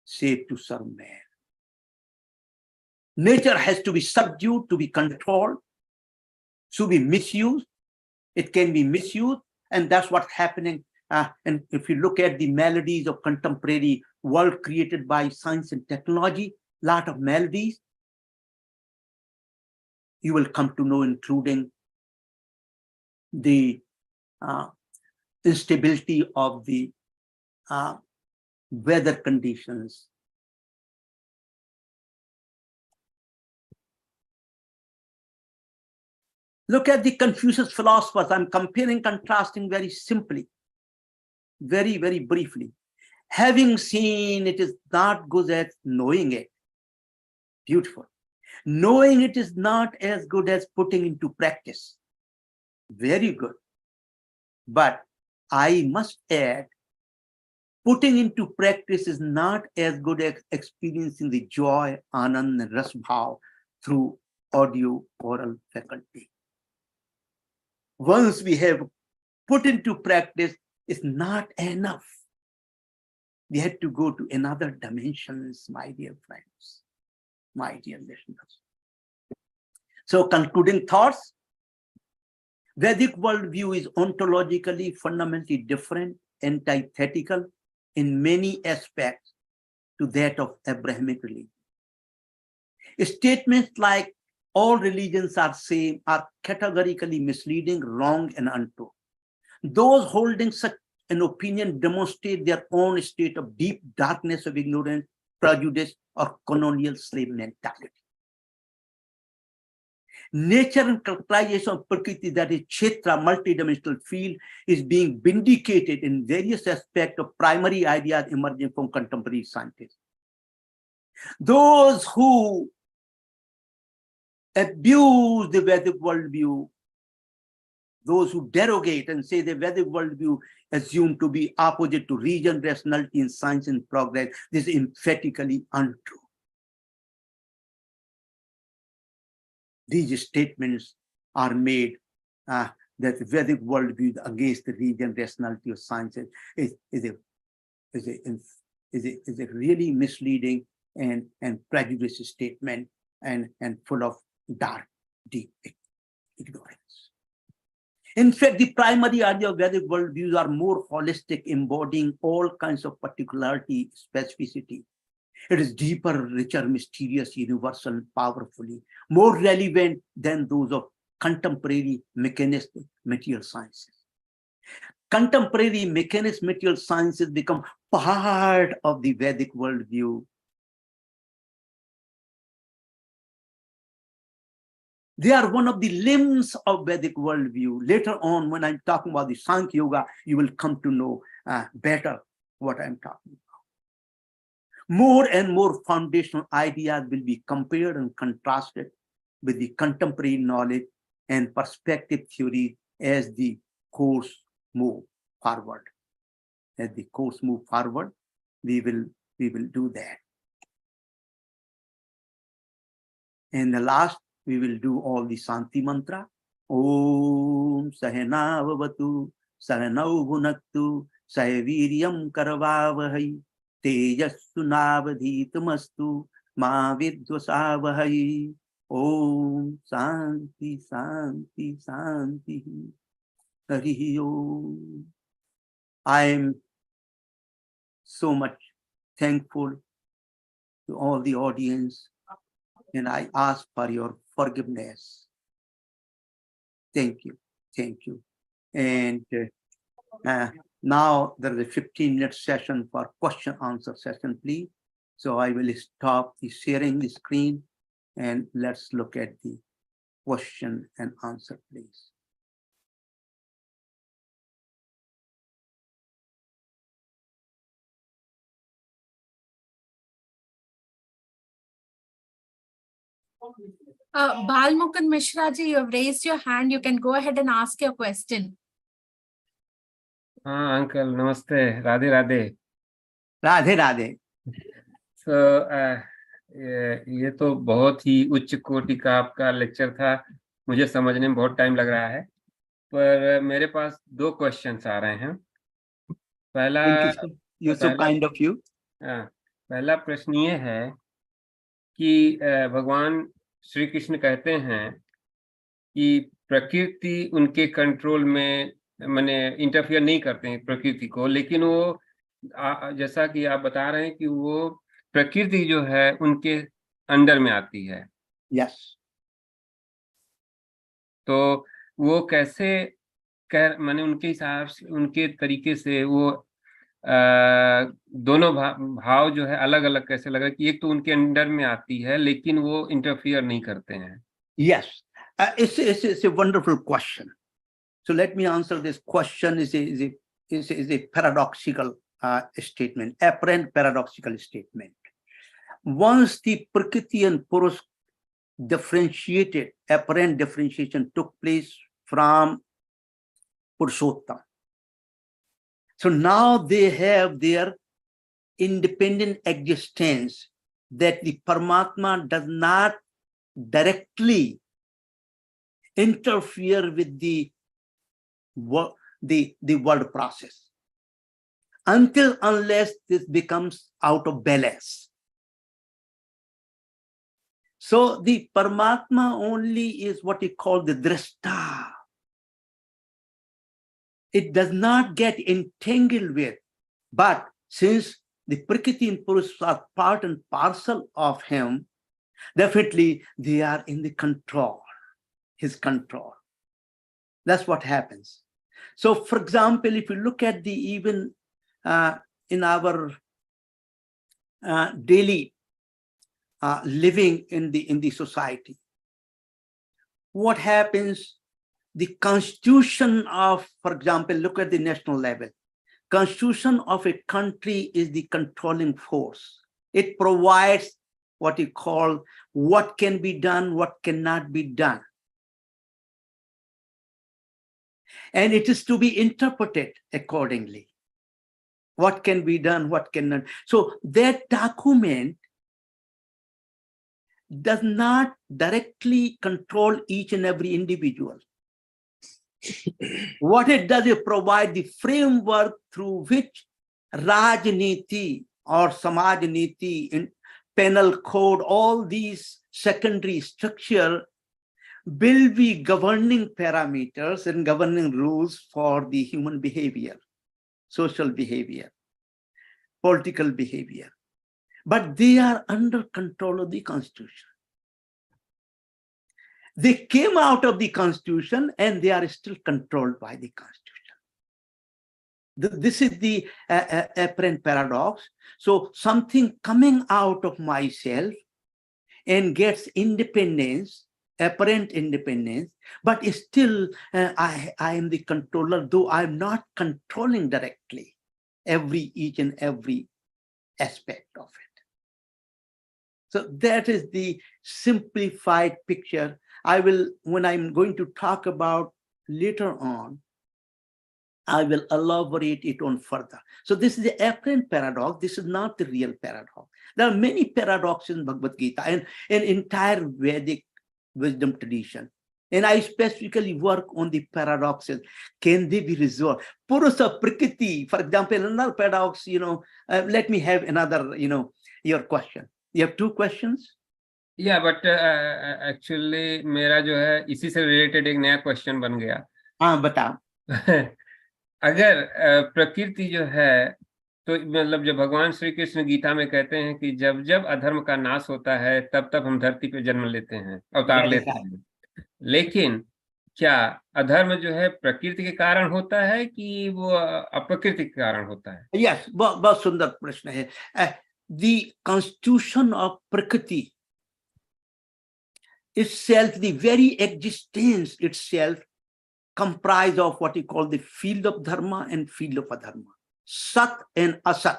save to serve man. Nature has to be subdued, to be controlled, to be misused. It can be misused, and that's what's happening. And if you look at the melodies of contemporary world created by science and technology, lot of melodies you will come to know, including the instability of the weather conditions. Look at the Confucius philosophers. I'm comparing, contrasting very simply, very, very briefly. Having seen it is not good as knowing it. Beautiful. Knowing it is not as good as putting into practice. Very good. But I must add, putting into practice is not as good as experiencing the joy, anand, and rasbhav through audio oral faculty. Once we have put into practice, it's not enough. We had to go to another dimensions, my dear friends, my dear listeners. So concluding thoughts, Vedic worldview is ontologically fundamentally different, antithetical in many aspects to that of Abrahamic religion. Statements like all religions are same are categorically misleading, wrong, and untrue. Those holding such an opinion demonstrate their own state of deep darkness of ignorance, prejudice, or colonial slave mentality. Nature and characterization of Prakriti, that is Kshetra, multidimensional field, is being vindicated in various aspects of primary ideas emerging from contemporary scientists. Those who abuse the Vedic worldview, those who derogate and say the Vedic worldview assumed to be opposite to reason, rationality, and science and progress, this is emphatically untrue. These statements are made that the Vedic worldview against the reason, rationality, of science is a really misleading and prejudiced statement and full of dark, deep ignorance. In fact, the primary idea of Vedic worldviews are more holistic, embodying all kinds of particularity, specificity. It is deeper, richer, mysterious, universal, powerfully, more relevant than those of contemporary mechanistic material sciences. Contemporary mechanist material sciences become part of the Vedic worldview. They are one of the limbs of Vedic worldview. Later on, when I'm talking about the Sankhya Yoga, you will come to know better what I'm talking about. More and more foundational ideas will be compared and contrasted with the contemporary knowledge and perspective theory as the course move forward. As the course move forward, we will do that. And the last, we will do all the Santi mantra. Om Sahana Vavatu, Sahanau Bhunaktu, Sahaviryam Karavavahai, Tejasu Navadhitamastu, Ma Vidvasavahai. Om Santi, Santi, Santi. Hari Om. I am so much thankful to all the audience, and I ask for your forgiveness. Thank you. Thank you. And now there is a 15-minute session for question answer session, please. So I will stop the sharing the screen and let's look at the question and answer, please. Balmukund Mishra ji, you have raised your hand. You can go ahead and ask your question. हाँ uncle नमस्ते, राधे राधे। राधे राधे। ये तो बहुत ही उच्च कोटि का आपका lecture था, मुझे समझने में बहुत टाइम लग रहा है, पर मेरे पास 2 क्वेश्चंस आ रहे हैं। पहला प्रश्न ये है कि भगवान श्री कृष्ण कहते हैं कि प्रकृति उनके कंट्रोल में, माने इंटरफियर नहीं करते हैं प्रकृति को, लेकिन वो जैसा कि आप बता रहे हैं कि वो प्रकृति जो है उनके अंडर में आती है। यस। तो वो कैसे माने उनके हिसाब से, उनके तरीके से वो दोनों भाव जो है अलग अलग कैसे लग रहा है कि एक तो उनके अंडर में आती है लेकिन वो इंटरफियर नहीं करते हैं? Yes, it's a wonderful question. So let me answer this question. Is a paradoxical statement, apparent paradoxical statement. Once the Prakriti and Purush differentiated, apparent differentiation took place from Purushottam. So now they have their independent existence, that the Paramatma does not directly interfere with the world process unless this becomes out of balance. So the Paramatma only is what we call the Drashta. It does not get entangled with, but since the Prakriti and Purush are part and parcel of him, definitely they are in the control, his control. That's what happens. So, for example, if you look at the even in our daily living in the society, what happens? The constitution of, for example, look at the national level. Constitution of a country is the controlling force. It provides what you call what can be done, what cannot be done. And it is to be interpreted accordingly. What can be done, what cannot. So that document does not directly control each and every individual. What it does is provide the framework through which Rajniti or Samajniti, in penal code, all these secondary structure will be governing parameters and governing rules for the human behavior, social behavior, political behavior. But they are under control of the Constitution. They came out of the Constitution and they are still controlled by the Constitution. This is the apparent paradox. So something coming out of myself and gets independence, apparent independence, but still I am the controller, though I'm not controlling directly each and every aspect of it. So that is the simplified picture. I will, when I'm going to talk about later on, I will elaborate it on further. So this is the apparent paradox. This is not the real paradox. There are many paradoxes in Bhagavad Gita and an entire Vedic wisdom tradition. And I specifically work on the paradoxes. Can they be resolved? Purusa Prakriti, for example, another paradox, let me have another, your question. You have two questions? Yeah, but actually मेरा जो है इसी से related एक नया question बन गया. हाँ, बताओ. अगर प्रकृति जो है, तो मतलब जब भगवान श्री कृष्ण गीता में कहते हैं कि जब जब अधर्म का नाश होता है तब तब हम धरती पे जन्म लेते हैं, अवतार लेते हैं, लेकिन क्या अधर्म जो है प्रकृति के कारण होता है कि वो अप्रकृति के कारण होता है? यस, बहुत सुंदर प्रश्न है. द कॉन्स्टिट्यूशन ऑफ प्रकृति itself, the very existence itself, comprised of what you call the field of dharma and field of adharma, sat and asat,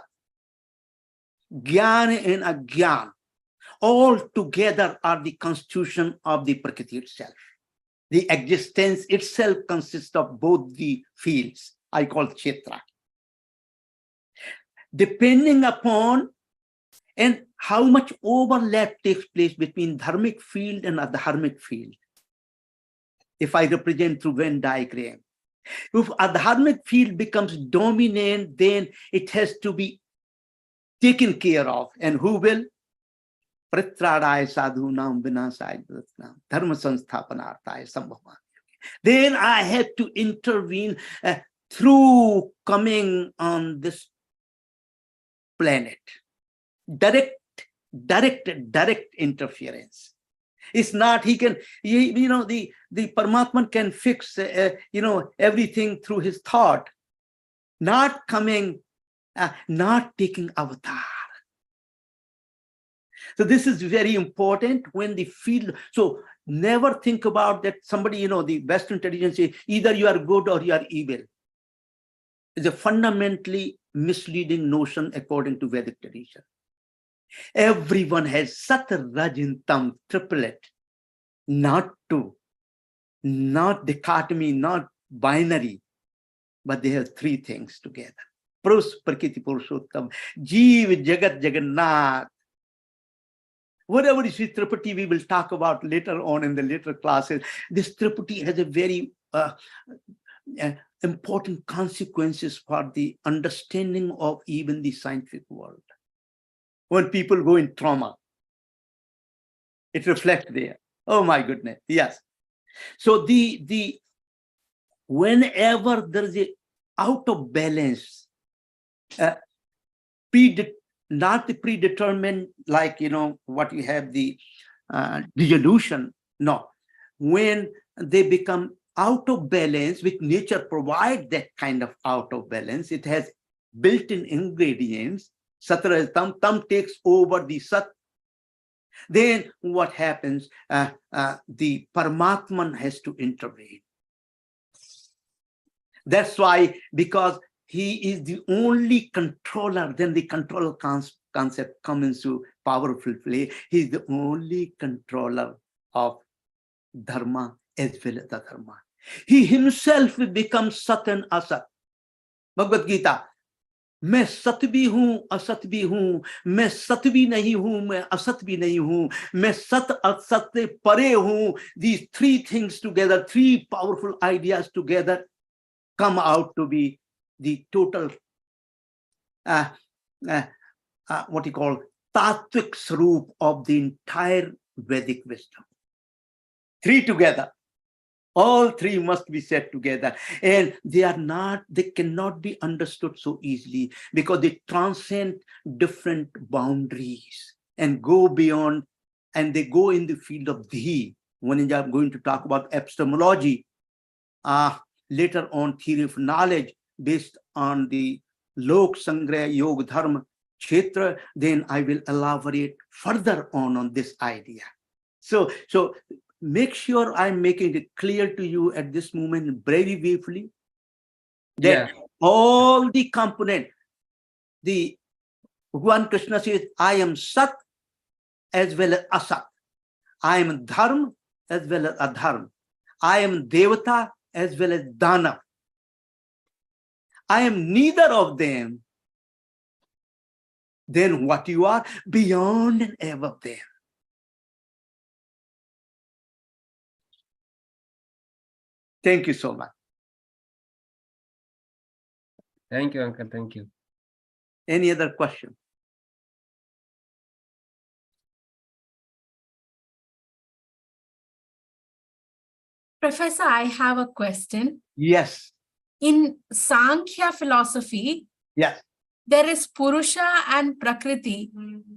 gyan and agyan, all together are the constitution of the prakriti itself. The existence itself consists of both the fields, I call kshetra. Depending upon and how much overlap takes place between dharmic field and adharmic field. If I represent through Venn diagram, if adharmic field becomes dominant, then it has to be taken care of. And who will? Pritradaya sadhunam vinasaya dharma sansthapanarthaya sambhavan. Then I have to intervene through coming on this planet. Direct interference. It's not the Paramatman can fix everything through his thought, not coming, not taking avatar. So this is very important when the field. So never think about that somebody, the Western tradition says either you are good or you are evil. It's a fundamentally misleading notion according to Vedic tradition. Everyone has Sat, Raj, and Tam, triplet, not two, not dichotomy, not binary, but they have three things together. Purus, Prakriti, Purushottam, Jeev, Jagat, Jagannath. Whatever is Tripati, we will talk about later on in the later classes. This Tripati has a very important consequences for the understanding of even the scientific world. When people go in trauma, it reflects there. Oh my goodness, yes. So whenever there is a out of balance, not the predetermined, like what you have the dissolution. No, when they become out of balance, which nature provides that kind of out of balance, it has built-in ingredients. Satra tam takes over the sat. Then what happens? The Paramatman has to intervene. That's why, because he is the only controller, then the controller concept comes into powerful play. He is the only controller of dharma as well as adharma. He himself becomes sat and asat. Bhagavad Gita. मैं सत भी हूं असत भी हूं, मैं सत भी नहीं हूं, मैं असत भी नहीं हूं, मैं सत असत से परे हूं. These three things together, three powerful ideas together, come out to be the total what you call tattvic swarup of the entire Vedic wisdom. Three together. All three must be set together, and they cannot be understood so easily because they transcend different boundaries and go beyond, and they go in the field of Dhi. When I'm going to talk about epistemology, later on theory of knowledge based on the Lokasamgraha Yogadharma-Kshetra, then I will elaborate further on this idea. So make sure I'm making it clear to you at this moment very briefly that all the component, the Bhagavan Krishna says, I am Sat as well as Asat. I am Dharma as well as Adharma. I am Devata as well as Dana. I am neither of them, then what you are? Beyond and above them. Thank you so much. Thank you, Uncle. Thank you. Any other question? Professor, I have a question. Yes. In Sankhya philosophy, Yes. there is Purusha and Prakriti,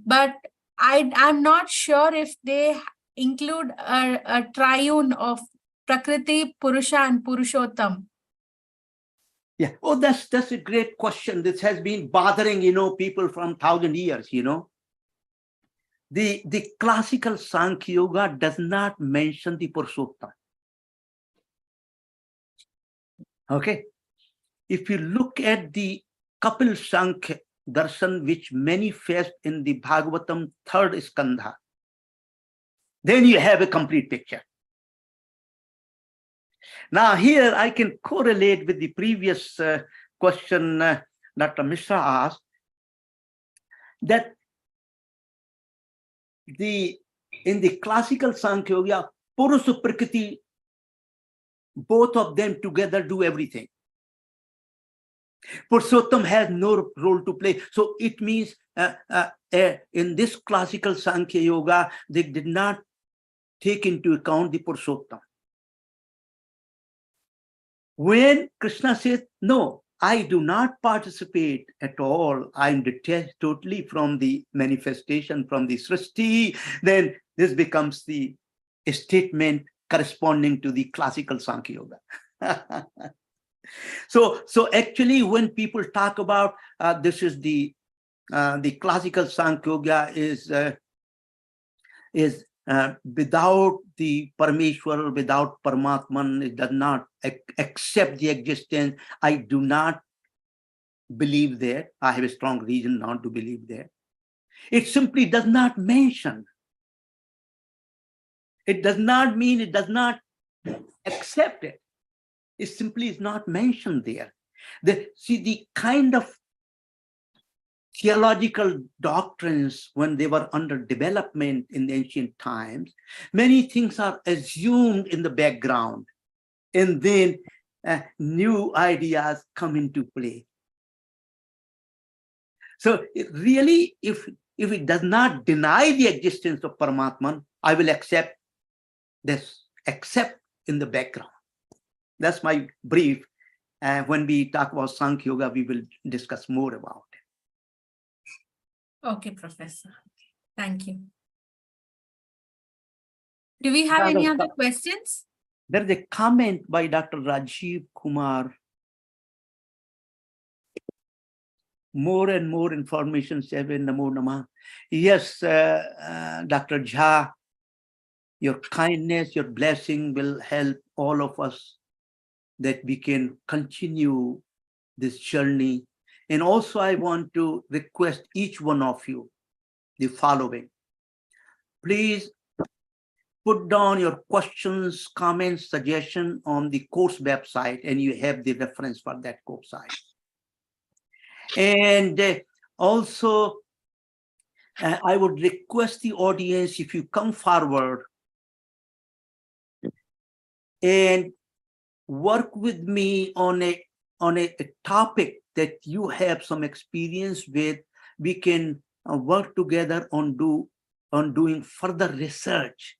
but I'm not sure if they include a triune of Prakriti, Purusha, and Purushottam. Yeah. Oh, that's a great question. This has been bothering, people from 1,000 years, The classical Sankhya Yoga does not mention the Purushottam. Okay. If you look at the Kapil Sankhya darshan, which manifests in the Bhagavatam 3rd skandha, then you have a complete picture. Now here I can correlate with the previous question Dr. Mishra asked, that in the classical Sankhya Yoga, Purusha Prakriti, both of them together do everything. Purushottam has no role to play. So it means in this classical Sankhya Yoga, they did not take into account the Purushottam. When Krishna says, no, I do not participate at all, I'm detached totally from the manifestation, from the Srishti, then this becomes the statement corresponding to the classical Sankhya Yoga. So actually, when people talk about this is the classical Sankhya Yoga is without the Parameshwar, without Paramatman, it does not accept the existence. I do not believe there. I have a strong reason not to believe there. It simply does not mention. It does not mean it does not accept it. It simply is not mentioned there. See, the kind of theological doctrines, when they were under development in the ancient times, many things are assumed in the background, and then new ideas come into play. So really, if it does not deny the existence of Paramatman, I will accept this, except in the background. That's my brief. When we talk about Sankhya Yoga, we will discuss more about it. Okay, Professor. Thank you. Do we have any other questions? There is a comment by Dr. Rajiv Kumar. More and more information, Seven Namo Namah. Yes, Dr. Jha, your kindness, your blessing will help all of us that we can continue this journey. And also I want to request each one of you the following. Please put down your questions, comments, suggestions on the course website, and you have the reference for that course site. And also, I would request the audience, if you come forward and work with me on a topic that you have some experience with, we can work together on doing further research.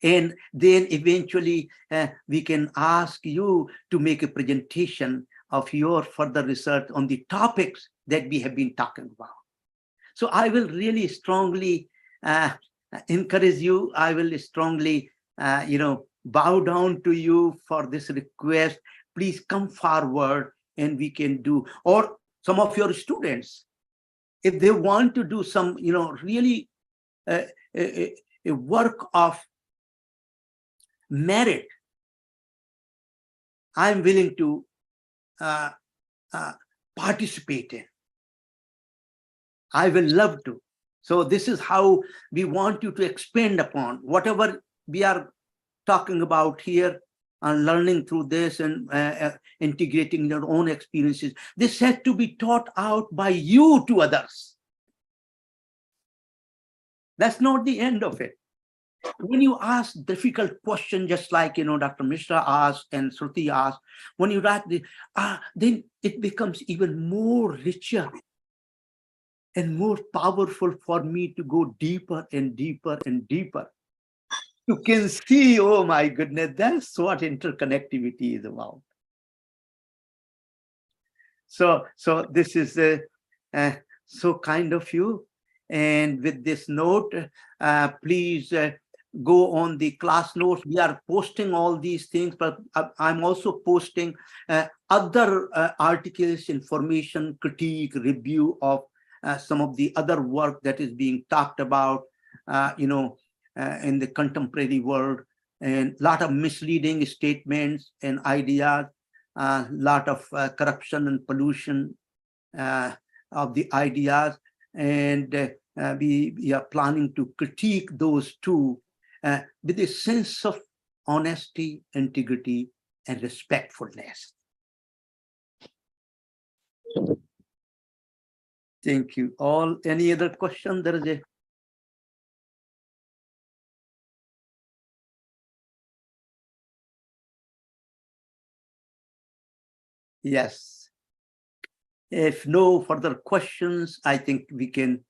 And then eventually we can ask you to make a presentation of your further research on the topics that we have been talking about. So I will really strongly encourage you. I will strongly, bow down to you for this request. Please come forward and we can do, or some of your students, if they want to do some, really a work of merit, I'm willing to participate in. I will love to. So this is how we want you to expand upon whatever we are talking about here. learning through this and integrating your own experiences. This has to be taught out by you to others. That's not the end of it. When you ask difficult questions, just like, Dr. Mishra asked and Shruti asked, when you write then it becomes even more richer and more powerful for me to go deeper and deeper and deeper. You can see, oh my goodness, that's what interconnectivity is about. So this is so kind of you. And with this note, please go on the class notes. We are posting all these things, but I'm also posting other articles, information, critique, review of some of the other work that is being talked about, in the contemporary world, and a lot of misleading statements and ideas, a lot of corruption and pollution of the ideas, and we are planning to critique those too with a sense of honesty, integrity, and respectfulness. Thank you all. Any other question? There is a yes. If no further questions, I think we can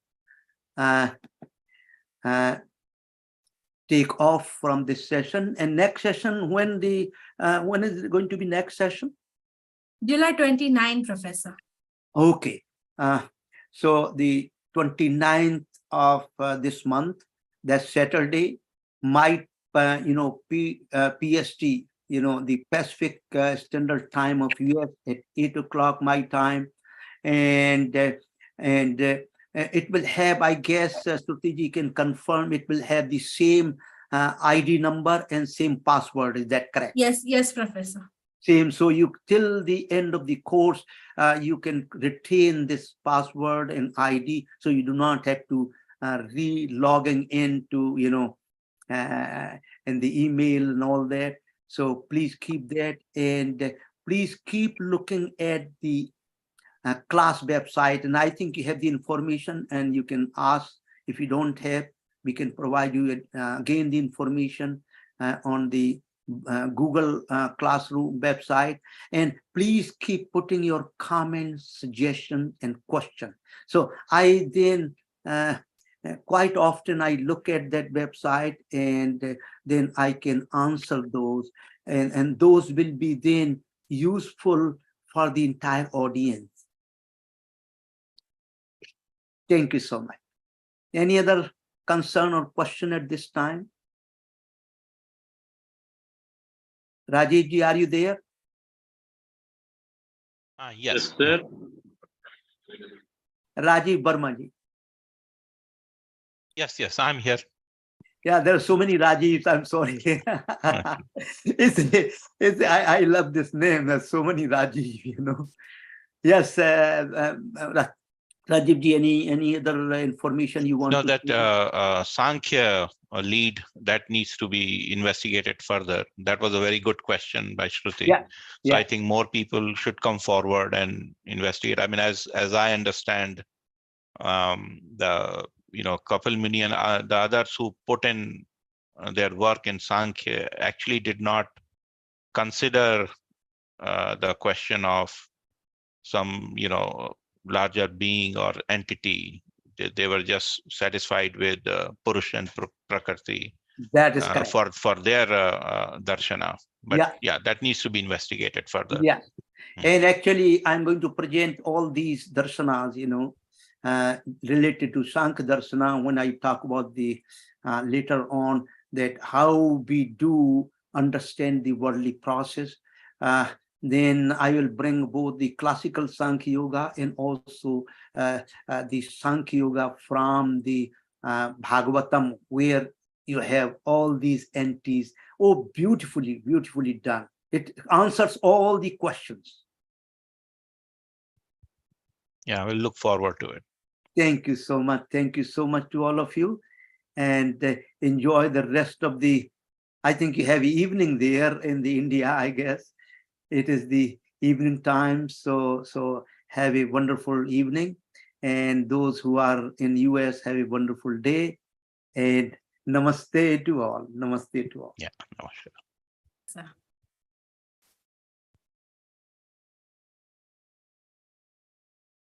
take off from this session. And next session, when is it going to be next session? July 29, Professor. Okay. So the 29th of this month, that's Saturday, might, PST, the Pacific Standard Time of US at 8 o'clock my time. And it will have, I guess, Srutiji can confirm, it will have the same ID number and same password. Is that correct? Yes, Professor. Same. So you, till the end of the course, you can retain this password and ID, so you do not have to re-logging into, in the email and all that. So please keep that, and please keep looking at the class website. And I think you have the information, and you can ask. If you don't have, we can provide you again the information on the Google Classroom website. And please keep putting your comments, suggestions, and questions. So I then quite often I look at that website, and then I can answer those, and those will be then useful for the entire audience. Thank you so much. Any other concern or question at this time? Rajesh ji, are you there? Yes, sir. Rajiv Burma ji. Yes, I'm here. Yeah, there are so many Rajivs. I'm sorry. I love this name. There's so many Rajiv, Yes, Rajiv ji, any other information you want No, to that Sankhya lead, that needs to be investigated further. That was a very good question by Shruti. Yeah. So I think more people should come forward and investigate. I mean, as I understand, the couple million, the others who put in their work in Sankhya actually did not consider the question of some larger being or entity. They were just satisfied with Purush and Prakriti. That is correct. For their darshana. But yeah, that needs to be investigated further. Yeah. And actually, I'm going to present all these darshanas, related to Sankhya Darshana when I talk about the later on, that how we do understand the worldly process. Then I will bring both the classical Sankhya Yoga and also the Sankhya Yoga from the Bhagavatam, where you have all these entities. Oh, beautifully done. It answers all the questions. Yeah, we'll look forward to it. Thank you so much. Thank you so much to all of you, and enjoy the rest of the I think you have evening there in the India, I guess. It is the evening time. So have a wonderful evening. And those who are in US, have a wonderful day. And namaste to all. Namaste to all. Yeah, namaskar.